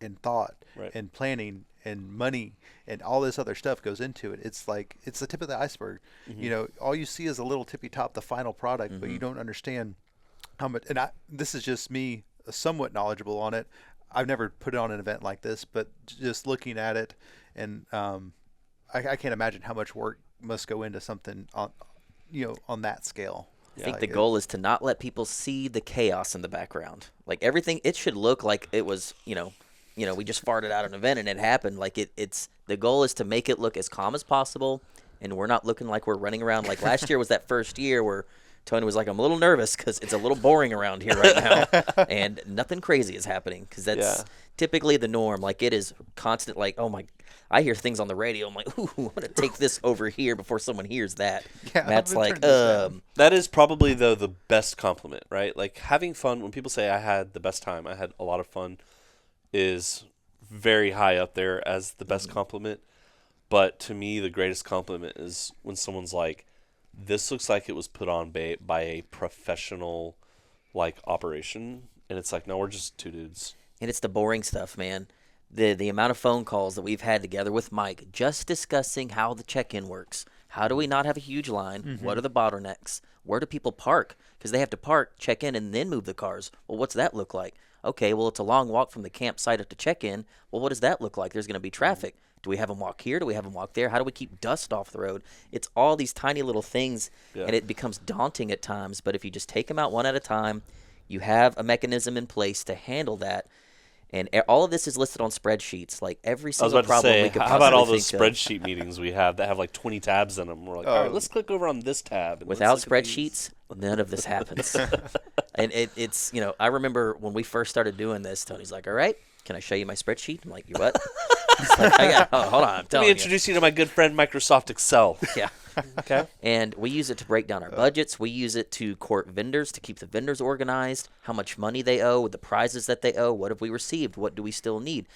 and thought Right. and planning and money and all this other stuff goes into it. It's like it's the tip of the iceberg. You know, all you see is a little tippy top, the final product, but you don't understand how much. And this is just me, somewhat knowledgeable on it. I've never put on an event like this, but just looking at it, and I can't imagine how much work must go into something on that scale. I think the goal is to not let people see the chaos in the background. Like everything, it should look like it was, we just farted out an event and it happened. Like it's the goal is to make it look as calm as possible, and we're not looking like we're running around. Like last year was that first year where Tony was like, I'm a little nervous because it's a little boring around here right now, and nothing crazy is happening because that's typically the norm. Like it is constant. Like, oh my, I hear things on the radio. I'm like, ooh, I'm gonna take this over here before someone hears that. Yeah, Matt's like, That is probably though the best compliment, right? Like having fun. When people say I had the best time, I had a lot of fun, is very high up there as the best compliment. But to me, the greatest compliment is when someone's like, this looks like it was put on by a professional, like, operation. And it's like, no, we're just two dudes. And it's the boring stuff, man. The amount of phone calls that we've had together with Mike just discussing how the check-in works. How do we not have a huge line? What are the bottlenecks? Where do people park? Because they have to park, check in, and then move the cars. Well, what's that look like? Okay, well, it's a long walk from the campsite up to check-in. Well, what does that look like? There's going to be traffic. Do we have them walk here? Do we have them walk there? How do we keep dust off the road? It's all these tiny little things, and it becomes daunting at times. But if you just take them out one at a time, you have a mechanism in place to handle that. And all of this is listed on spreadsheets. Like every single problem we could possibly think of. How about all those spreadsheet meetings we have that have like 20 tabs in them? We're like, all right, let's click over on this tab. And without spreadsheets, none of this happens. And it's, I remember when we first started doing this, Tony's like, all right, can I show you my spreadsheet? I'm like, you what? Like, hold on, I'm telling you. Let me introduce you to my good friend Microsoft Excel. Yeah. Okay. And we use it to break down our budgets. We use it to court vendors, to keep the vendors organized, how much money they owe, the prizes that they owe, what have we received, what do we still need.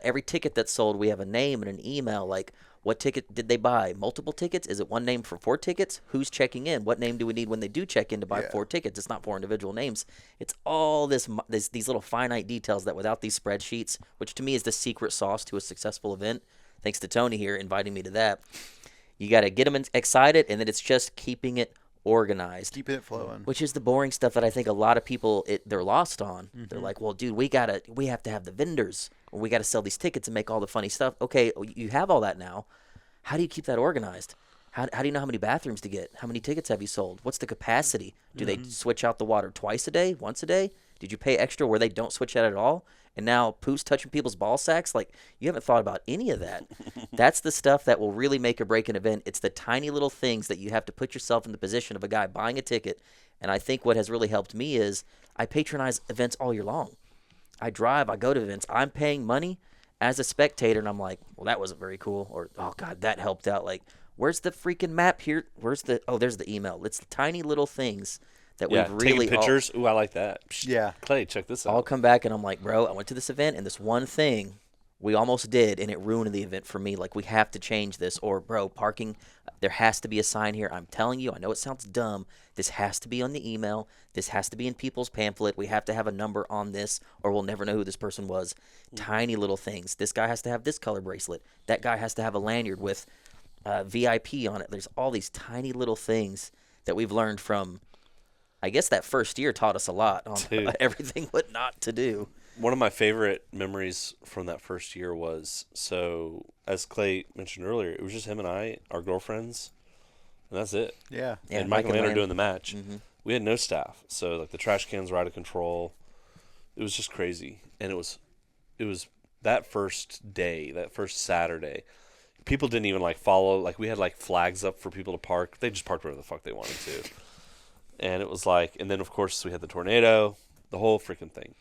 Every ticket that's sold, we have a name and an email, like what ticket did they buy? Multiple tickets? Is it one name for 4 tickets? Who's checking in? What name do we need when they do check in to buy 4 tickets? It's not 4 individual names. It's all these little finite details that without these spreadsheets, which to me is the secret sauce to a successful event, thanks to Tony here inviting me to that, you got to get them excited, and then it's just keeping it organized. Keeping it flowing. Which is the boring stuff that I think a lot of people, they're lost on. They're like, well, dude, we have to have the vendors, or we got to sell these tickets and make all the funny stuff. Okay, you have all that now. How do you keep that organized? How do you know how many bathrooms to get? How many tickets have you sold? What's the capacity? Do they switch out the water twice a day, once a day? Did you pay extra where they don't switch out at all? And now poop's touching people's ball sacks? Like, you haven't thought about any of that. That's the stuff that will really make or break an event. It's the tiny little things that you have to put yourself in the position of a guy buying a ticket. And I think what has really helped me is I patronize events all year long. I drive, I go to events. I'm paying money as a spectator, and I'm like, well, that wasn't very cool. Or, oh, God, that helped out. Like, where's the freaking map here? There's the email. It's the tiny little things that we've really taking pictures. Ooh, I like that. Yeah. Klay, check this out. I'll come back and I'm like, bro, I went to this event and this one thing we almost did, and it ruined the event for me. Like, we have to change this. Or, bro, parking, there has to be a sign here. I'm telling you, I know it sounds dumb. This has to be on the email. This has to be in people's pamphlet. We have to have a number on this, or we'll never know who this person was. Tiny little things. This guy has to have this color bracelet. That guy has to have a lanyard with VIP on it. There's all these tiny little things that we've learned from, I guess that first year taught us a lot on everything what not to do. One of my favorite memories from that first year was, so as Klay mentioned earlier, it was just him and I, our girlfriends, and that's it. Yeah. And Mike and Lane are doing the match. We had no staff, so like the trash cans were out of control. It was just crazy, and it was that first day, that first Saturday. People didn't even like follow. Like, we had like flags up for people to park. They just parked wherever the fuck they wanted to. And it was like, and then of course we had the tornado, the whole freaking thing.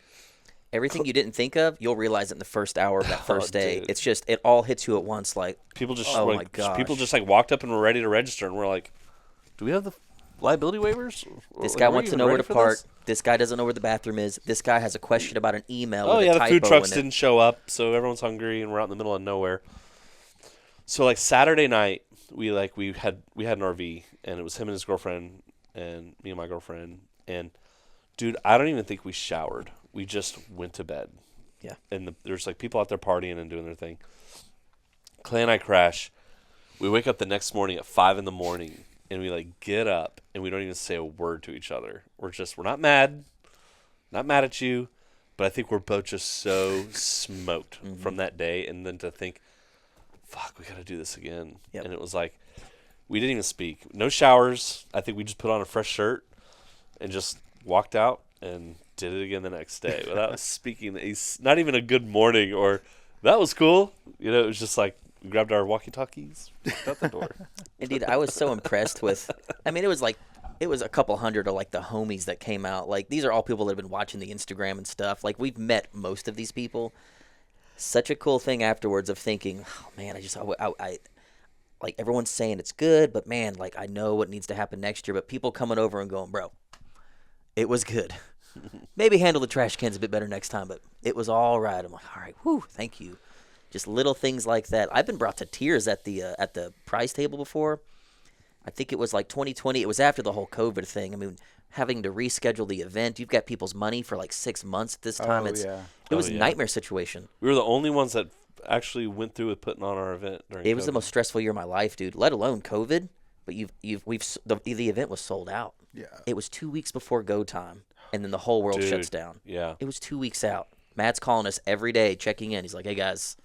Everything you didn't think of, you'll realize it in the first hour of that first day. Dude. It's just, it all hits you at once. Like, people just, my gosh. People just like walked up and were ready to register, and we're like, do we have the liability waivers? This guy wants to know where to park. This guy doesn't know where the bathroom is. This guy has a question about an email. Oh with yeah, a the food typo trucks in it. didn't show up, so everyone's hungry, and we're out in the middle of nowhere. So like Saturday night, we had an RV, and it was him and his girlfriend, and me and my girlfriend, and dude, I don't even think we showered. We just went to bed. Yeah. And there's like people out there partying and doing their thing. Klay and I crash. We wake up the next morning at 5 a.m. and we like get up and we don't even say a word to each other. We're not mad at you, but I think we're both just so smoked from that day. And then to think, fuck, we got to do this again. Yep. And it was like, we didn't even speak. No showers. I think we just put on a fresh shirt and just walked out and did it again the next day without speaking. It's not even a good morning or that was cool. You know, it was just like we grabbed our walkie-talkies, walked out the door. Indeed, I was so impressed with. I mean, it was a couple hundred of like the homies that came out. Like these are all people that have been watching the Instagram and stuff. Like we've met most of these people. Such a cool thing afterwards of thinking, oh man, I like everyone's saying it's good, but man, like I know what needs to happen next year. But people coming over and going, bro, it was good. Maybe handle the trash cans a bit better next time, but it was all right. I'm like, all right, whew, thank you. Just little things like that. I've been brought to tears at the prize table before. I think it was like 2020. It was after the whole COVID thing. I mean, having to reschedule the event. You've got people's money for like 6 months at this time. It was a nightmare situation. We were the only ones that actually went through with putting on our event during It was COVID. the most stressful year of my life, dude. Let alone COVID. But the event was sold out. Yeah. It was 2 weeks before go time, and then the whole world shuts down. Yeah. It was 2 weeks out. Matt's calling us every day, checking in. He's like, "Hey guys,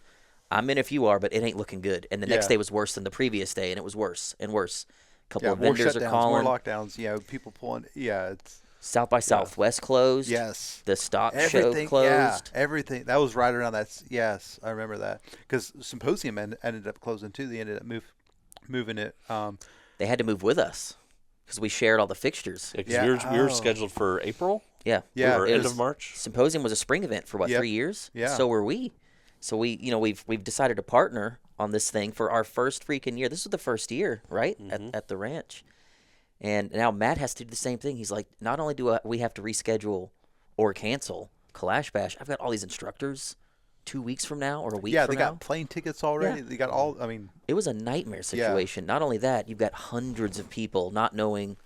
I'm in if you are, but it ain't looking good." And the next day was worse than the previous day, and it was worse and worse. A couple of vendors more are calling. more lockdowns. Yeah, people pulling. Yeah, it's South by Southwest closed. yes. The stock Everything, show closed. yeah, everything. That was right around that. Yes, I remember that because Symposium ended up closing too. They ended up moving it. They had to move with us because we shared all the fixtures. Yeah, because we were scheduled for April Yeah. Yeah, or It end was- of March. Symposium was a spring event for 3 years? Yeah. So were we. So we've decided to partner on this thing for our first freaking year. This was the first year, right? At the ranch. And now Matt has to do the same thing. He's like, not only do we have to reschedule or cancel Klash Bash, I've got all these instructors 2 weeks from now or a week Yeah, from they now. got plane tickets already. Yeah. They got all. I mean, It was a nightmare situation. Not only that, you've got hundreds of people not knowing,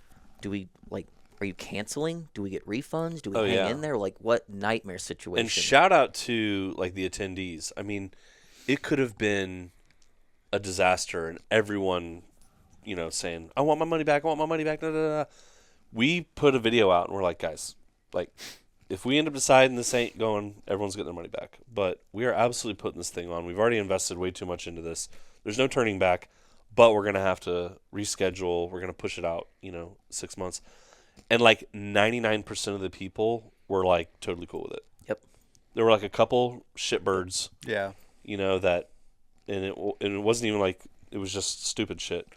are you canceling? Do we get refunds? Do we hang in there? Like, what nightmare situation? And shout out to like the attendees. I mean, it could have been a disaster, and everyone, saying, "I want my money back. I want my money back." Da, da, da. We put a video out, and we're like, guys, like, if we end up deciding this ain't going, everyone's getting their money back. But we are absolutely putting this thing on. We've already invested way too much into this. There's no turning back. But we're gonna have to reschedule. We're gonna push it out, 6 months. And like 99% of the people were like totally cool with it. Yep. There were like a couple shitbirds, yeah. that, and it wasn't even like, it was just stupid shit.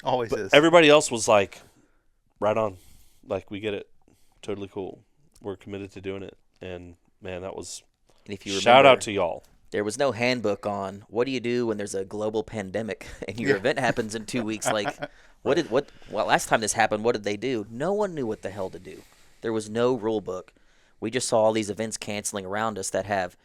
Always But is. everybody else was like, right on, like we get it, totally cool. We're committed to doing it, and man, that was And if you shout remember, out to y'all. there was no handbook on what do you do when there's a global pandemic and your event happens in 2 weeks. Like, last time this happened, what did they do? No one knew what the hell to do. There was no rule book. We just saw all these events canceling around us that have,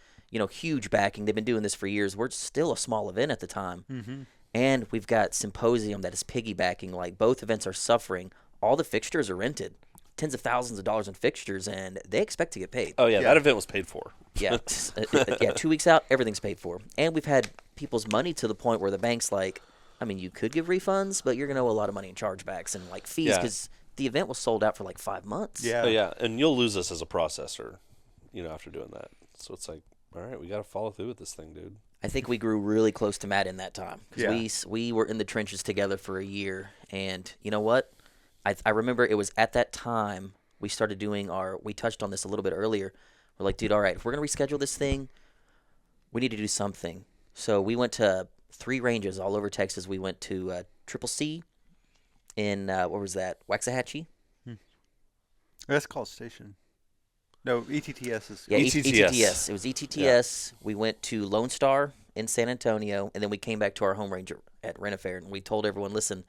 huge backing. They've been doing this for years. We're still a small event at the time. Mm-hmm. And we've got Symposium that is piggybacking. Like, both events are suffering. All the fixtures are rented. Tens of thousands of dollars in fixtures, and they expect to get paid. Oh yeah, that event was paid for. Yeah. 2 weeks out, everything's paid for. And we've had people's money to the point where the bank's like, I mean, you could give refunds, but you're going to owe a lot of money in chargebacks and like fees because the event was sold out for like 5 months. Yeah. Oh yeah, and you'll lose us as a processor, after doing that. So it's like, all right, we got to follow through with this thing, dude. I think we grew really close to Matt in that time. 'Cause Yeah. we were in the trenches together for a year. And you know what? I remember it was at that time we started doing we touched on this a little bit earlier. We're like, dude, all right, if we're going to reschedule this thing, we need to do something. So we went to 3 ranges all over Texas. We went to Triple C in, what was that, Waxahachie? That's called Station. No, ETTS is. Yeah, ETTS. ETTS. It was ETTS. We went to Lone Star in San Antonio, and then we came back to our home range at Rent-A-Fair, and we told everyone, listen,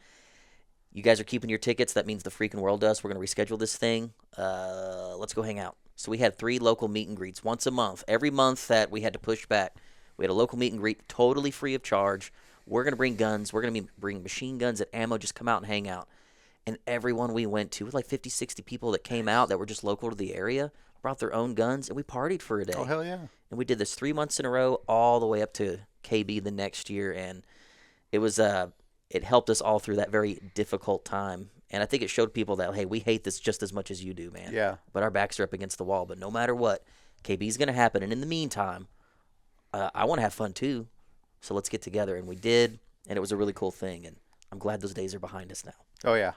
you guys are keeping your tickets. That means the freaking world does. We're going to reschedule this thing. Let's go hang out. So we had 3 local meet and greets once a month. Every month that we had to push back, we had a local meet and greet totally free of charge. We're going to bring guns. We're going to bring machine guns and ammo. Just come out and hang out. And everyone we went to, with like 50, 60 people that came out that were just local to the area, brought their own guns, and we partied for a day. Oh, hell yeah. And we did this 3 months in a row, all the way up to KB the next year, and it was it helped us all through that very difficult time. And I think it showed people that, hey, we hate this just as much as you do, man. Yeah. But our backs are up against the wall. But no matter what, KB's going to happen. And in the meantime, I want to have fun too. So let's get together. And we did, and it was a really cool thing. And I'm glad those days are behind us now. Oh, yeah.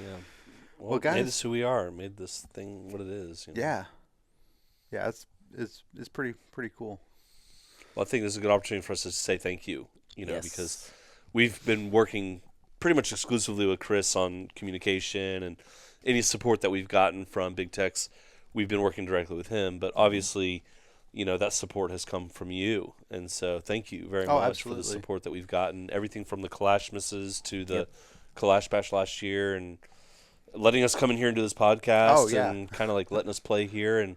Yeah. Well, guys, made us who we are. Made this thing what it is. You know? Yeah. Yeah, it's pretty cool. Well, I think this is a good opportunity for us to say thank you. You know, Yes. because we've been working pretty much exclusively with Chris on communication, and any support that we've gotten from Big Tex, we've been working directly with him. But obviously, you know, that support has come from you. And so thank you very much absolutely. for the support that we've gotten. Everything from the Klash misses to the Klash Bash last year, and letting us come in here and do this podcast and kind of like letting us play here. And,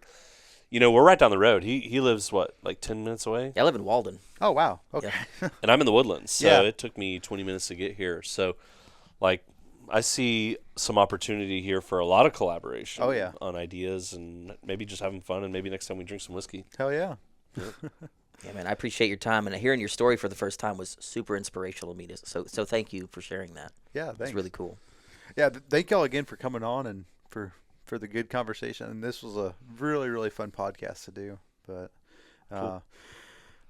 you know, we're right down the road. He lives, what, like 10 minutes away? Yeah, I live in Walden. Oh, wow. Okay. And I'm in the Woodlands, so Yeah. it took me 20 minutes to get here. So, like, I see some opportunity here for a lot of collaboration on ideas, and maybe just having fun, and maybe next time we drink some whiskey. Hell yeah. Yeah, man, I appreciate your time. And hearing your story for the first time was super inspirational to me. So thank you for sharing that. Yeah, thanks. It's really cool. Yeah, thank y'all again for coming on and for the good conversation. And this was a really, really fun podcast to do. But Cool.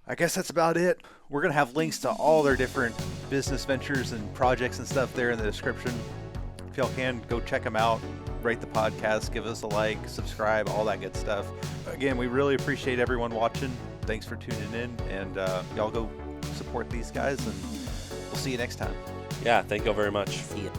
I guess that's about it. We're going to have links to all their different business ventures and projects and stuff there in the description. If y'all can, go check them out. Rate the podcast, give us a like, subscribe, all that good stuff. Again, we really appreciate everyone watching. Thanks for tuning in. And y'all go support these guys, and we'll see you next time. Yeah, thank you all very much. See ya.